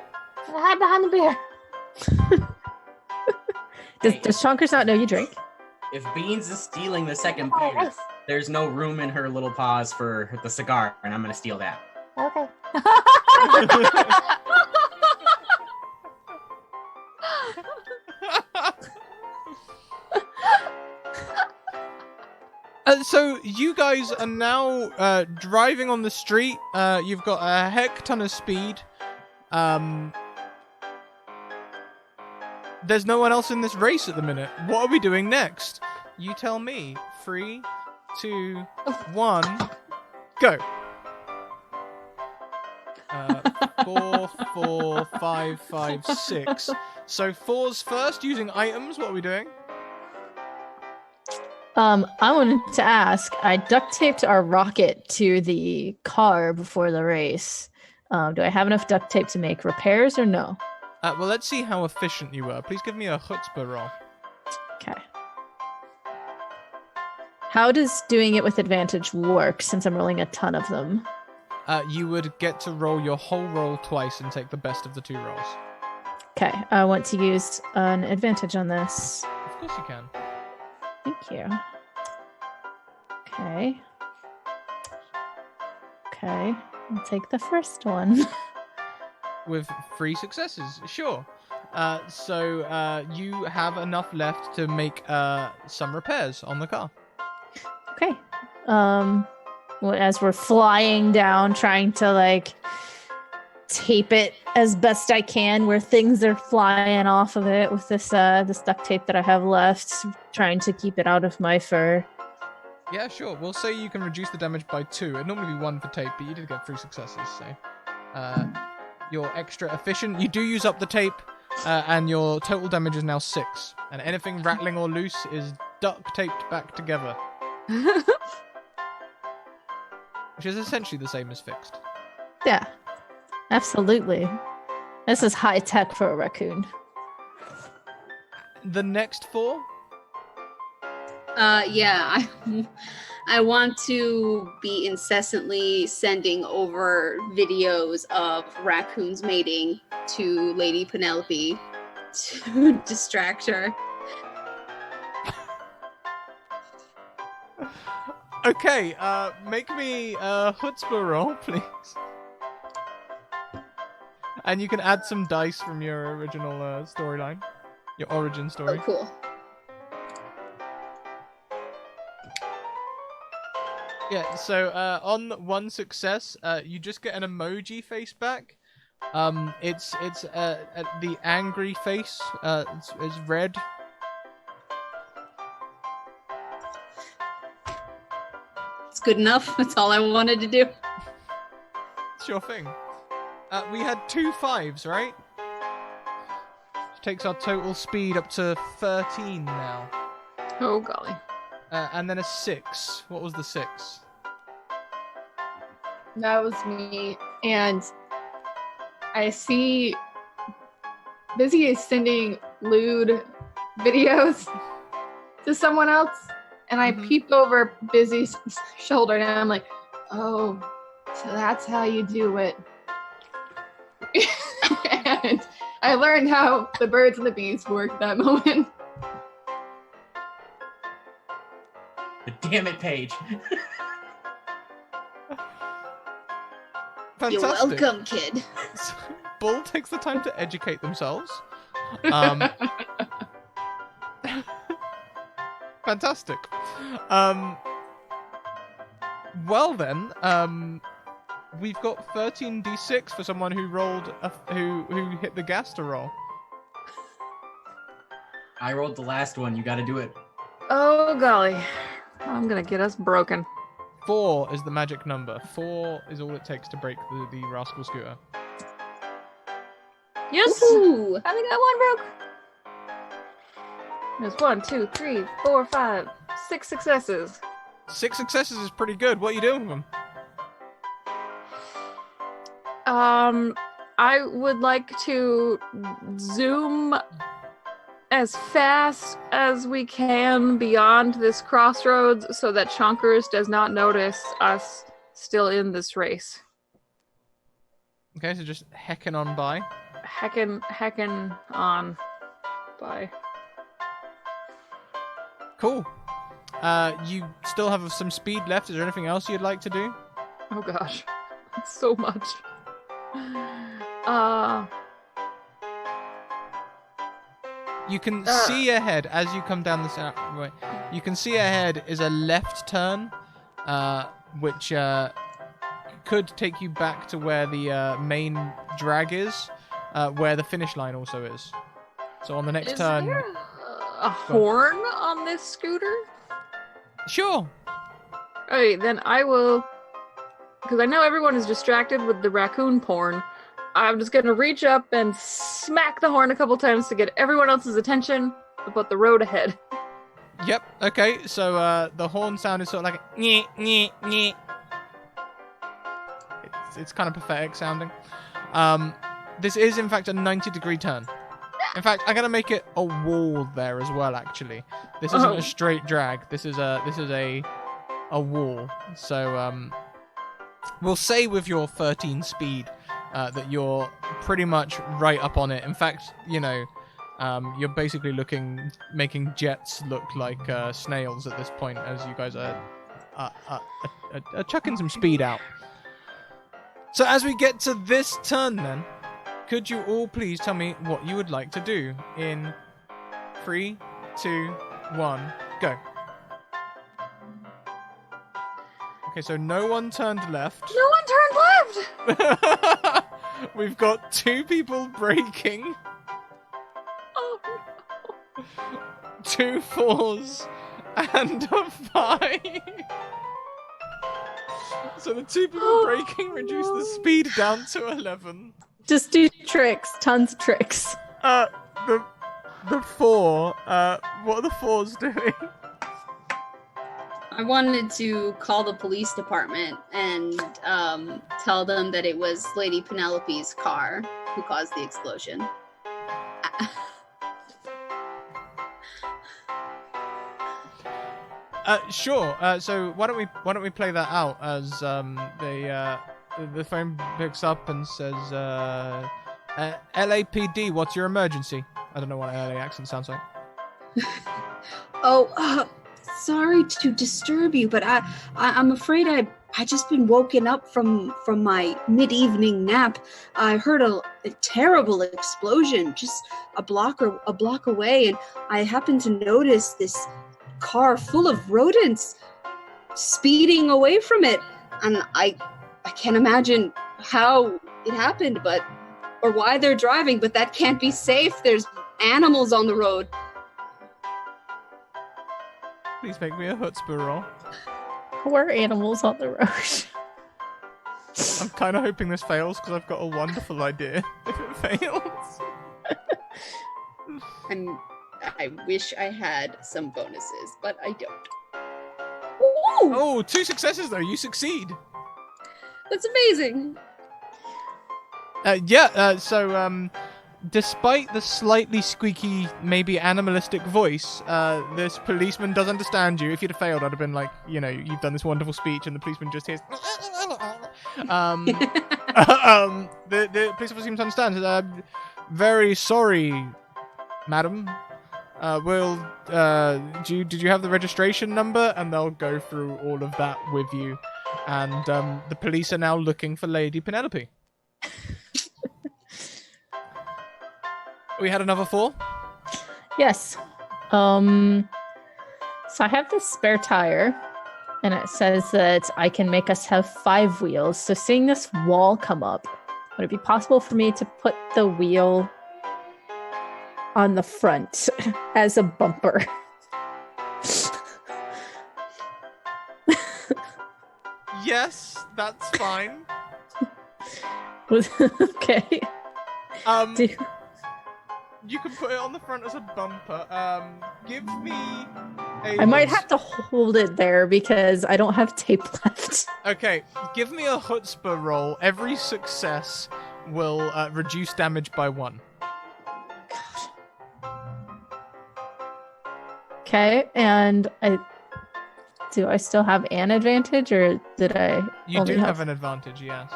hide behind the beer. Does Chonkers not know you drink? If Beans is stealing the second Oh, beer, nice. there's no room in her little paws for the cigar, and I'm gonna steal that. Okay. So you guys are now driving on the street. You've got a heck ton of speed. There's no one else in this race at the minute. What are we doing next? You tell me. 3, 2, 1, go. 4, 4, 5, 5, 6. So 4's first using items. What are we doing? I wanted to ask. I duct taped our rocket to the car before the race. Do I have enough duct tape to make repairs or no? Well, let's see how efficient you were. Please give me a chutzpah roll. Okay. How does doing it with advantage work since I'm rolling a ton of them? You would get to roll your whole roll twice and take the best of the 2 rolls. Okay, I want to use an advantage on this. Of course you can. Thank you. Okay. Okay, I'll take the first one. With 3 successes, sure. So you have enough left to make some repairs on the car. Okay. Well, as we're flying down, trying to like tape it as best I can, where things are flying off of it with this duct tape that I have left, trying to keep it out of my fur. Yeah, sure. We'll say you can reduce the damage by 2. It'd normally be 1 for tape, but you did get 3 successes, so you're extra efficient. You do use up the tape, and your total damage is now 6. And anything rattling or loose is duct taped back together. Which is essentially the same as fixed. Yeah, absolutely. This is high tech for a raccoon. The next 4? Yeah, I want to be incessantly sending over videos of raccoons mating to Lady Penelope to distract her. Okay, make me a chutzpah roll, please. And you can add some dice from your original storyline. Your origin story. Oh, cool. Yeah, so on 1 success, you just get an emoji face back. It's the angry face. It's red. It's good enough. That's all I wanted to do. Sure thing. We had 2 5s, right? Which takes our total speed up to 13 now. Oh golly. And then a 6. What was the 6? That was me, and I see Busy is sending lewd videos to someone else, and I peep over Busy's shoulder, and I'm like, oh, so that's how you do it. And I learned how the birds and the bees work that moment. Damn it, Paige. Fantastic. You're welcome, kid. So, Bull takes the time to educate themselves. Fantastic. Well then, we've got 13d6 for someone who rolled who hit the gas to roll. I rolled the last one. You got to do it. Oh golly, I'm gonna get us broken. 4 is the magic number. 4 is all it takes to break the rascal scooter. Yes, Ooh. I think that one broke. There's 1, 2, 3, 4, 5, 6 successes. 6 successes is pretty good. What are you doing with them? I would like to zoom as fast as we can beyond this crossroads so that Chonkers does not notice us still in this race. Okay, so just heckin' on by. Heckin' on by. Cool. You still have some speed left. Is there anything else you'd like to do? Oh gosh, so much. You can see ahead as you come down this way. You can see ahead is a left turn, which could take you back to where the main drag is, where the finish line also is. So on the next turn. Is there a horn on this scooter? Sure. Okay, then I will, because I know everyone is distracted with the raccoon porn. I'm just gonna reach up and smack the horn a couple times to get everyone else's attention about the road ahead. Yep. Okay. So the horn sound is sort of like a nyeh, nyeh, nyeh. It's kind of pathetic sounding. This is in fact a 90-degree turn. In fact, I'm gonna make it a wall there as well. Actually, this isn't a straight drag. This is a wall. So we'll say with your 13 speed that you're pretty much right up on it. In fact, you know, you're basically making jets look like snails at this point, as you guys are chucking some speed out. So as we get to this turn, then, could you all please tell me what you would like to do in 3, 2, 1, go. Okay, so no one turned left. No one turned left! We've got 2 people braking. Oh, 2 4s and a 5. So the 2 people braking reduce the speed down to 11. Just do tricks, tons of tricks. The 4. What are the 4s doing? I wanted to call the police department and tell them that it was Lady Penelope's car who caused the explosion. Sure. So why don't we play that out as the phone picks up and says, LAPD, what's your emergency? I don't know what an LA accent sounds like. Sorry to disturb you, but I'm afraid I just been woken up from my mid-evening nap. I heard a terrible explosion just a block away, and I happened to notice this car full of rodents speeding away from it, and I can't imagine how it happened, or why they're driving, but that can't be safe. There's animals on the road. Please make me a chutzpah roll. Where are animals on the road? I'm kind of hoping this fails because I've got a wonderful idea if it fails. I wish I had some bonuses, but I don't. Ooh! Oh, 2 successes though. You succeed. That's amazing. So despite the slightly squeaky, maybe animalistic voice, this policeman does understand you. If you'd have failed, I'd have been like, you know, you've done this wonderful speech, and the policeman just hears. The police officer seems to understand. very sorry, madam. Did you have the registration number? And they'll go through all of that with you. And the police are now looking for Lady Penelope. We had another 4? Yes. So I have this spare tire, and it says that I can make us have 5 wheels. So seeing this wall come up, would it be possible for me to put the wheel on the front as a bumper? Yes, that's fine. Okay. You can put it on the front as a bumper. Give me a... I might have to hold it there because I don't have tape left. Okay, give me a chutzpah roll. Every success will reduce damage by 1. Okay, and do I still have an advantage, or did I? You do have an advantage, yes.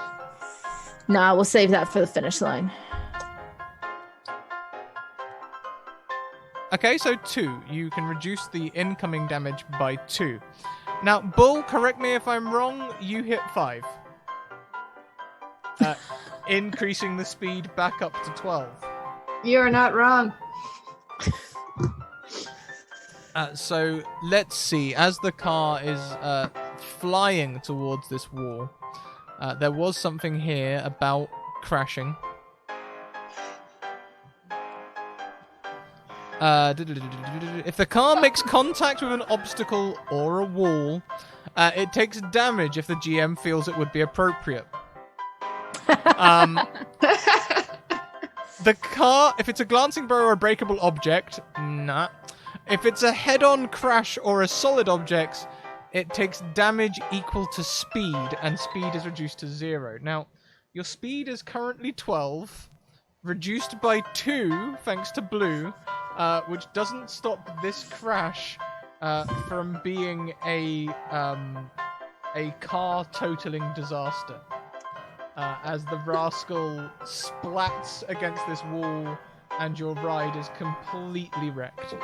Nah, we'll save that for the finish line. Okay, so 2. You can reduce the incoming damage by 2. Now, Bull, correct me if I'm wrong, you hit 5. Increasing the speed back up to 12. You're not wrong. So, let's see. As the car is flying towards this wall, there was something here about crashing. If the car makes contact with an obstacle or a wall, it takes damage if the GM feels it would be appropriate. The car, if it's a glancing blow or a breakable object, nah. If it's a head-on crash or a solid object, it takes damage equal to speed, and speed is reduced to 0. Now, your speed is currently 12, reduced by 2 thanks to Blue, which doesn't stop this crash from being a car totaling disaster. As the rascal splats against this wall and your ride is completely wrecked.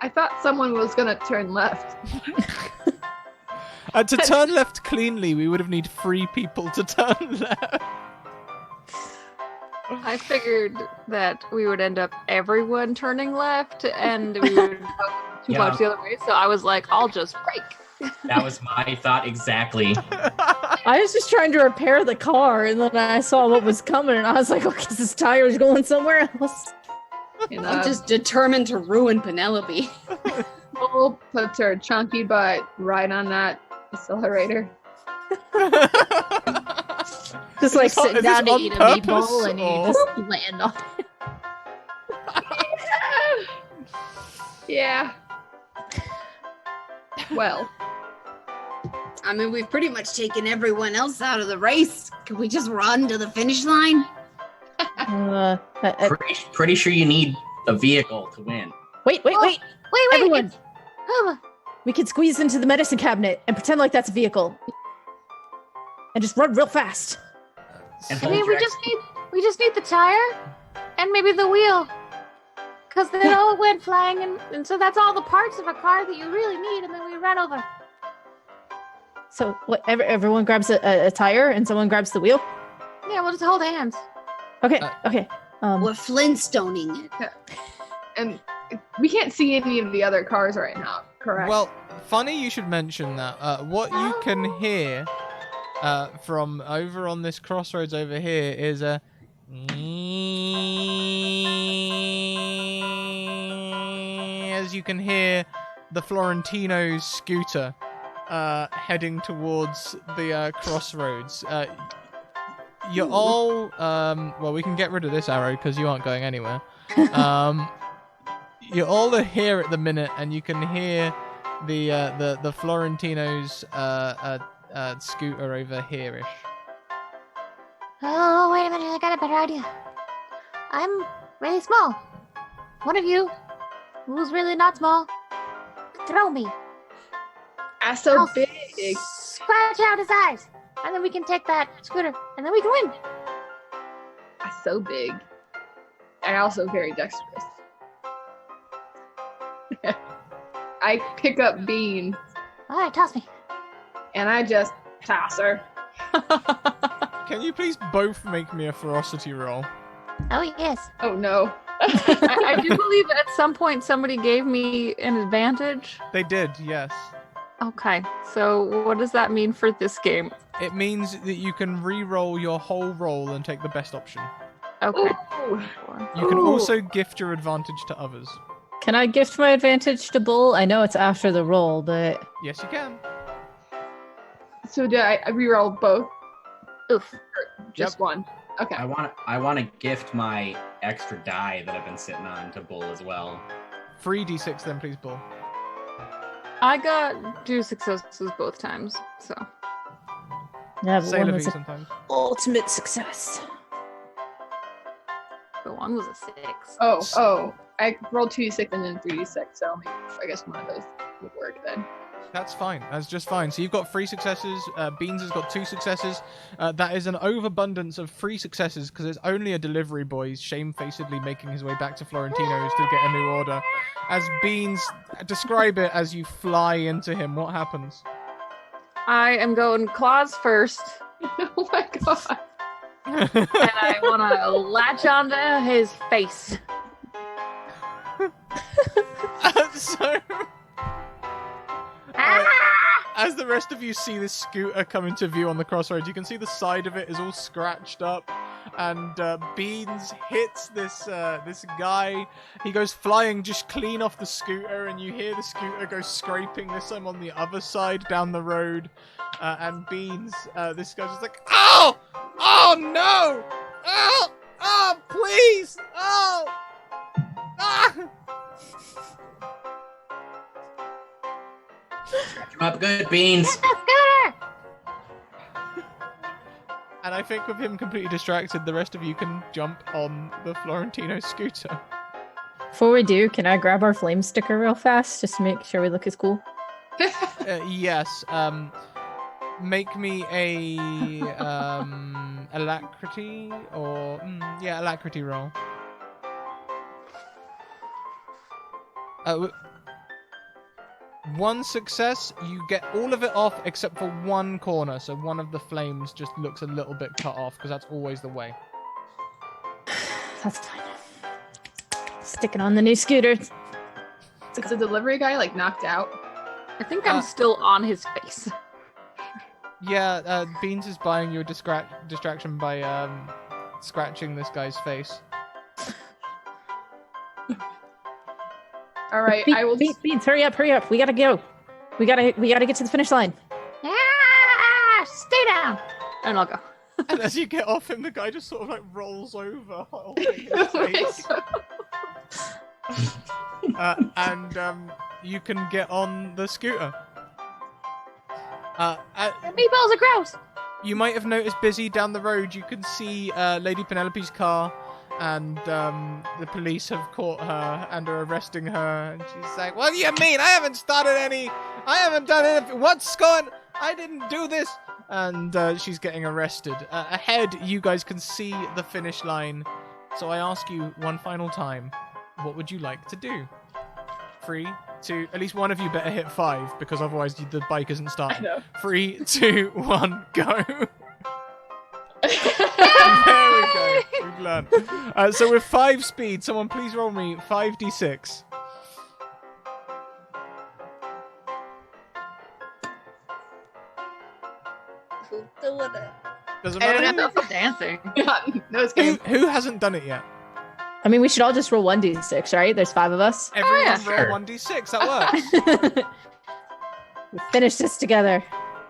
I thought someone was gonna turn left. To turn left cleanly, we would have needed 3 people to turn left. I figured that we would end up everyone turning left, and we would go too much the other way. So I was like, I'll just brake. That was my thought exactly. I was just trying to repair the car, and then I saw what was coming, and I was like, okay, this tire's going somewhere else. You know, I'm just determined to ruin Penelope. Bull puts her chunky butt right on that accelerator. Just like Is this sitting down to on eat a purpose, meatball, and or- you just land on it. Yeah. Well, I mean, we've pretty much taken everyone else out of the race. Can we just run to the finish line? Pretty sure you need a vehicle to win. Wait, Wait, everyone. Oh, We could squeeze into the medicine cabinet and pretend like that's a vehicle. And just run real fast. And I hold mean, your we just need the tire and maybe the wheel. Because they all went flying, and so that's all the parts of a car that you really need, and then we run over. So what? Everyone grabs a tire and someone grabs the wheel? Yeah, we'll just hold hands. Okay, okay. We're Flintstoning it. and we can't see any of the other cars right now, correct? Well, funny you should mention that. What you can hear from over on this crossroads over here is a... As you can hear the Florentino's scooter heading towards the crossroads. You're all... well, we can get rid of this arrow because you aren't going anywhere. You're all here at the minute, and you can hear the Florentino's scooter over here-ish. Oh, wait a minute, I got a better idea. I'm really small. One of you, who's really not small, throw me. That's so I'll big. Scratch out his eyes, and then we can take that scooter, and then we can win. That's so big. I also very dexterous. I pick up Bean All right, toss me. and I just toss her. Can you please both make me a ferocity roll? Oh yes. Oh no. I do believe at some point somebody gave me an advantage. They did, yes. Okay, so what does that mean for this game? It means that you can re-roll your whole roll and take the best option. Okay. Ooh. You can Ooh. also gift your advantage to others. Can I gift my advantage to Bull? I know it's after the roll, but Yes, you can. So do I reroll both? Oof. Or just one? Okay. I want to gift my extra die that I've been sitting on to Bull as well. 3d6 then, please, Bull. I got 2 successes both times, so. yeah, but Say one la was vie an sometimes. ultimate success. The one was a 6. Oh. I rolled 2d6 and then 3d6, so maybe, I guess one of those would work then. That's fine. That's just fine. So you've got 3 successes. Beans has got 2 successes. That is an overabundance of 3 successes because it's only a delivery boy shamefacedly making his way back to Florentino's to get a new order. As Beans, describe it as you fly into him. What happens? I am going claws first, Oh my god. and I want to latch onto his face. So, as the rest of you see this scooter come into view on the crossroads, you can see the side of it is all scratched up, and Beans hits this guy. He goes flying just clean off the scooter, and you hear the scooter go scraping this time on the other side down the road. And Beans, this guy's just like, "Oh! Oh no! Oh! Oh, please! Oh! Ah!" Come up good, Beans. Get the scooter. And I think with him completely distracted, the rest of you can jump on the Florentino scooter. Before we do, can I grab our flame sticker real fast just to make sure we look as cool? Yes. Make me a alacrity or alacrity roll. One success, you get all of it off except for one corner, so one of the flames just looks a little bit cut off because that's always the way. That's fine. Sticking on the new scooter. Is the delivery guy like knocked out? I think I'm still on his face. Yeah, Beans is buying you a distraction by scratching this guy's face. All right, I will. Beans, hurry up! We gotta go. We gotta get to the finish line. Stay down. And I'll go. And as you get off him, the guy just sort of like rolls over, holding his face. And you can get on the scooter. Meatballs are gross. You might have noticed busy down the road. You can see Lady Penelope's car, and the police have caught her and are arresting her. And she's like, "What do you mean? I haven't done anything. What's going? I didn't do this." And she's getting arrested. Ahead, you guys can see the finish line. So I ask you one final time, what would you like to do? 3, 2, at least one of you better hit 5, because otherwise the bike isn't starting. 3, 2, 1, go. There we go. We've learned. So with 5 speed, someone please roll me 5d6. Doesn't I don't matter. have enough dancing. No, it's game. Who hasn't done it yet? I mean, we should all just roll 1d6, right? There's 5 of us. Everyone yeah, roll sure. 1d6. That works. We finish this together.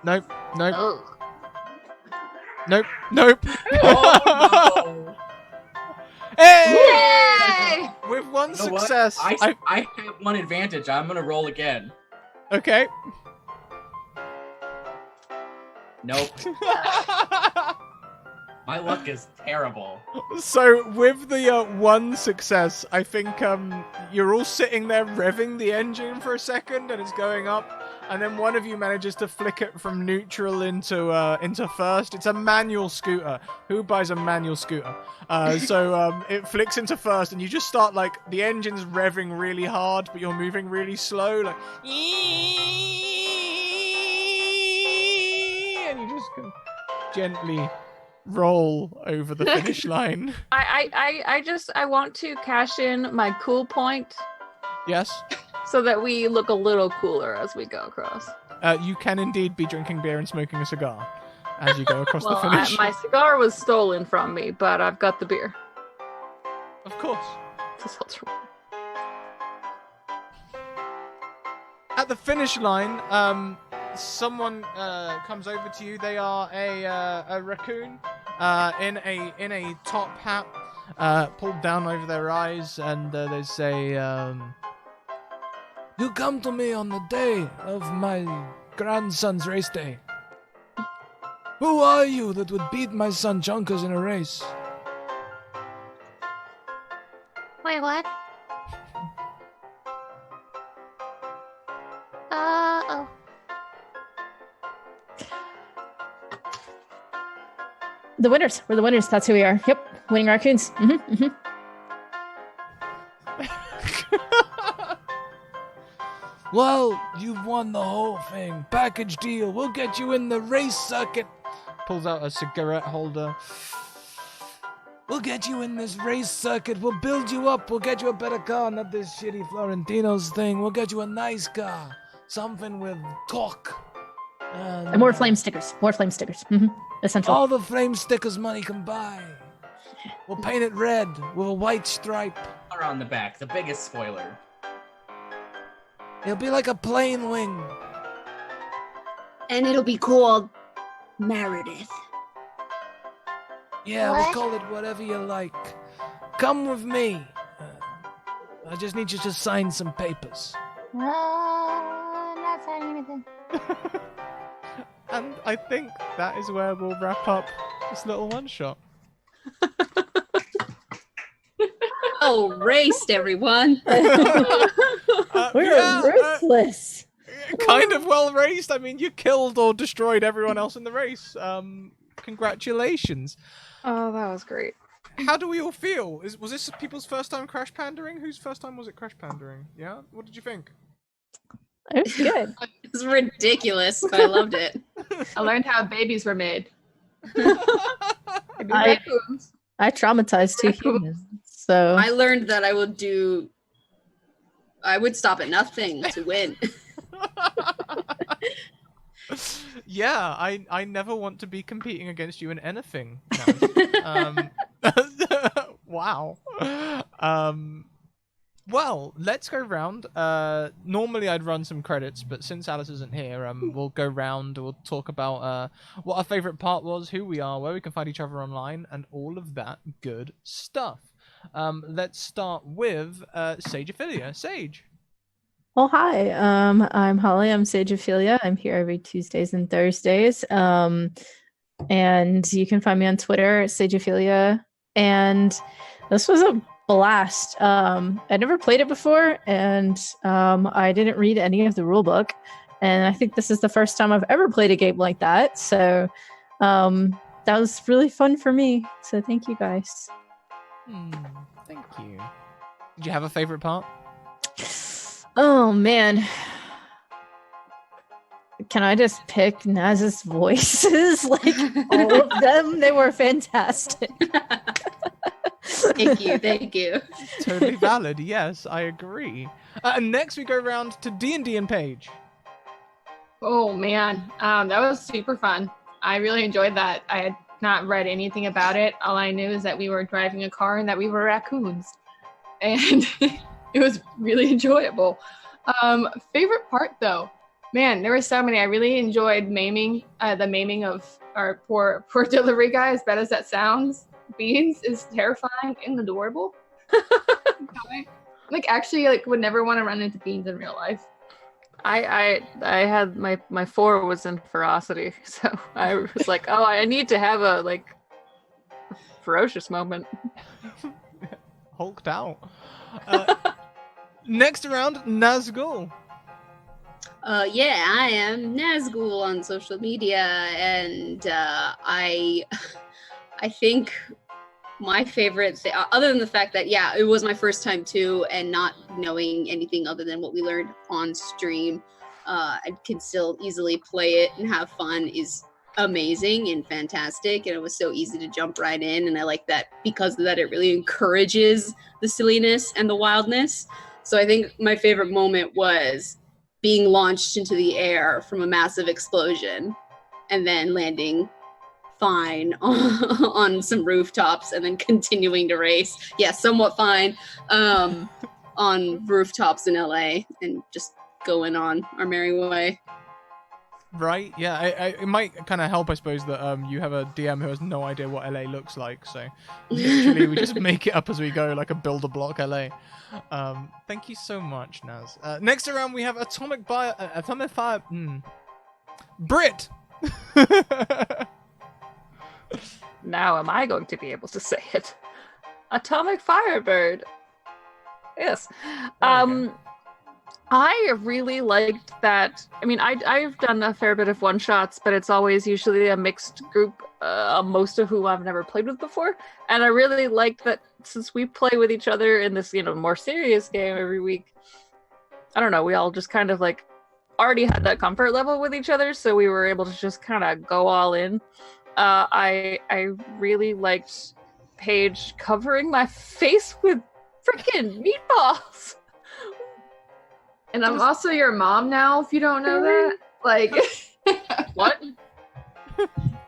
Nope. Ugh. Nope. Oh, Hey! Yay! With one You know what? success. I have one advantage. I'm gonna roll again. Okay. Nope. My luck is terrible. So with the one success, I think you're all sitting there revving the engine for a second, and it's going up, and then one of you manages to flick it from neutral into first. It's a manual scooter. Who buys a manual scooter? So it flicks into first, and you just start like the engine's revving really hard, but you're moving really slow, like, and you just can gently roll over the finish line. I want to cash in my cool point Yes. so that we look a little cooler as we go across. You can indeed be drinking beer and smoking a cigar as you go across Well, the finish. my cigar was stolen from me, but I've got the beer. Of course. This one's from- At the finish line, someone comes over to you. They are a raccoon in a top hat, pulled down over their eyes, and they say, "You come to me on the day of my grandson's race day. Who are you that would beat my son Junkers in a race?" Wait, what? Oh. The winners. We're the winners. That's who we are. Yep. Winning raccoons. Well, you've won the whole thing. Package deal. We'll get you in the race circuit. Pulls out a cigarette holder. We'll get you in this race circuit. We'll build you up. We'll get you a better car, not this shitty Florentino's thing. We'll get you a nice car. Something with torque. And more flame stickers. More flame stickers. Essential. All the flame stickers money can buy. We'll paint it red with a white stripe. Or on the back, the biggest spoiler. It'll be like a plane wing. And it'll be called Meredith. Yeah, What? we'll call it whatever you like. Come with me. I just need you to sign some papers. I'm not signing anything. And I think that is where we'll wrap up this little one-shot. Oh, raced, everyone. We're ruthless. Kind of well raced. I mean, you killed or destroyed everyone else in the race. Congratulations. Oh, that was great. How do we all feel? Was this people's first time Crash Pandering? Whose first time was it Crash Pandering? Yeah? What did you think? It was good. It was ridiculous, but I loved it. I learned how babies were made. I traumatized two humans. So I learned that I would stop at nothing to win. Yeah, I never want to be competing against you in anything. Wow. Well, let's go round. Normally I'd run some credits, but since Alice isn't here, we'll go round. We'll talk about what our favorite part was, who we are, where we can find each other online, and all of that good stuff. Let's start with Sage Ophelia. Sage. Well, hi. I'm Holly. I'm Sage Ophelia. I'm here every Tuesdays and Thursdays. And you can find me on Twitter, Sage Ophelia. And this was a blast. I'd never played it before, and I didn't read any of the rule book. And I think this is the first time I've ever played a game like that. So that was really fun for me. So thank you guys. Thank you. Did you have a favorite part? Oh man. Can I just pick Naz's voices? Like all of them? They were fantastic. Thank you. Totally valid. Yes, I agree. Next we go round to D&D and Paige. Oh man, that was super fun. I really enjoyed that. I had not read anything about it. All I knew is that we were driving a car and that we were raccoons, and it was really enjoyable. Favorite part though, man, there were so many. I really enjoyed the maiming of our poor delivery guy. As bad as that sounds, Beans is terrifying and adorable. Like actually, like would never want to run into Beans in real life. I had my 4 was in ferocity, so I was like, oh, I need to have a ferocious moment. Hulked out. Next round, Nazgul. Yeah, I am Nazgul on social media, and I think my favorite thing, other than the fact that it was my first time too, and not knowing anything other than what we learned on stream, I can still easily play it and have fun, is amazing and fantastic, and it was so easy to jump right in, and I like that because of that it really encourages the silliness and the wildness. So I think my favorite moment was being launched into the air from a massive explosion and then landing fine on some rooftops and then continuing to race. Yeah, somewhat fine on rooftops in LA and just going on our merry way. Right, yeah, it might kind of help, I suppose, that you have a DM who has no idea what LA looks like, so literally we just make it up as we go, like a build-a-block LA. Thank you so much, Naz. Next around we have Atomic Fire... Brit! Now am I going to be able to say it? Atomic Firebird. Yes. I really liked that. I mean, I've done a fair bit of one-shots, but it's always usually a mixed group, most of whom I've never played with before. And I really liked that since we play with each other in this, more serious game every week, I don't know, we all just kind of like already had that comfort level with each other, so we were able to just kind of go all in. I really liked Paige covering my face with freaking meatballs. And I'm also your mom now, if you don't know that. Like, what?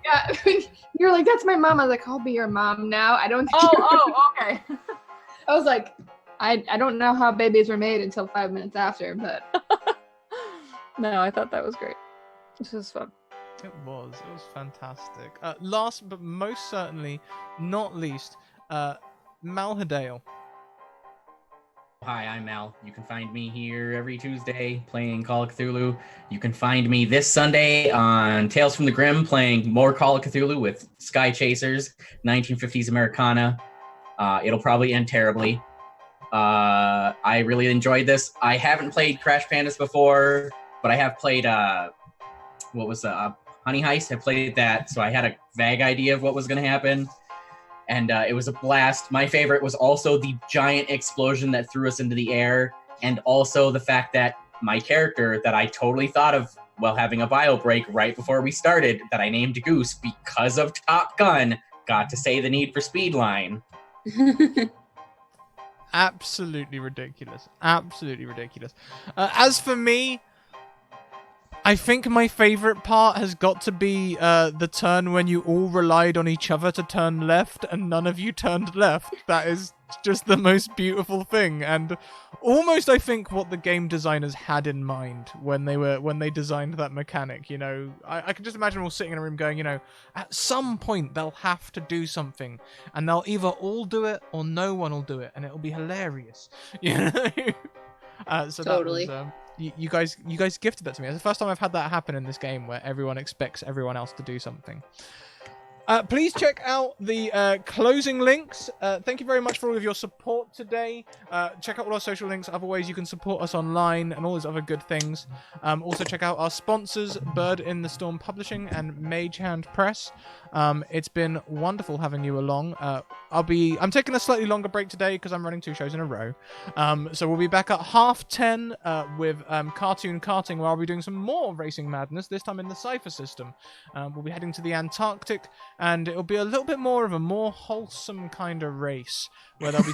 Yeah, you're like, that's my mom. I was like, I'll be your mom now. I don't think Okay. I was like, I don't know how babies were made until 5 minutes after, but. No, I thought that was great. This was fun. It was fantastic. Last but most certainly not least, Malhadale. Hi, I'm Mal. You can find me here every Tuesday playing Call of Cthulhu. You can find me this Sunday on Tales from the Grim playing more Call of Cthulhu with Sky Chasers, 1950s Americana. It'll probably end terribly. I really enjoyed this. I haven't played Crash Pandas before, but I have played, Honey Heist. I played that, so I had a vague idea of what was going to happen. And it was a blast. My favorite was also the giant explosion that threw us into the air, and also the fact that my character that I totally thought of while having a bio break right before we started, that I named Goose because of Top Gun, got to say the Need for Speed line. Absolutely ridiculous. Absolutely ridiculous. As for me, I think my favorite part has got to be the turn when you all relied on each other to turn left and none of you turned left. That is just the most beautiful thing, and almost I think what the game designers had in mind when they designed that mechanic. I can just imagine all sitting in a room going, at some point they'll have to do something, and they'll either all do it or no one will do it, and it'll be hilarious. So totally. That was, you guys gifted that to me. It's the first time I've had that happen in this game where everyone expects everyone else to do something. Please check out the closing links. Thank you very much for all of your support today. Check out all our social links, other ways you can support us online, and all those other good things. Also check out our sponsors, Bird in the Storm Publishing and Mage Hand Press. It's been wonderful having you along. I'm taking a slightly longer break today because I'm running 2 shows in a row. So we'll be back at 10:30 with Cartoon Karting, where I'll be doing some more Racing Madness, this time in the Cypher system. We'll be heading to the Antarctic, and it'll be a little bit more of a more wholesome kind of race, where they'll be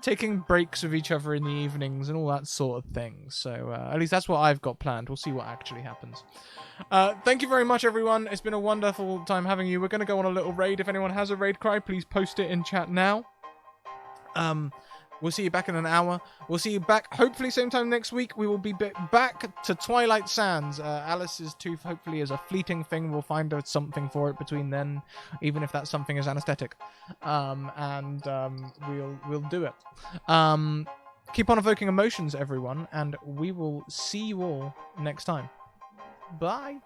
taking breaks with each other in the evenings and all that sort of thing. So at least that's what I've got planned. We'll see what actually happens. Thank you very much, everyone. It's been a wonderful time having you. We're going to go on a little raid. If anyone has a raid cry, please post it in chat now. We'll see you back in an hour. We'll see you back hopefully same time next week. We will be back to Twilight Sands. Alice's tooth hopefully is a fleeting thing. We'll find out something for it between then, even if that something is anesthetic. And we'll do it. Keep on evoking emotions, everyone, and we will see you all next time. Bye.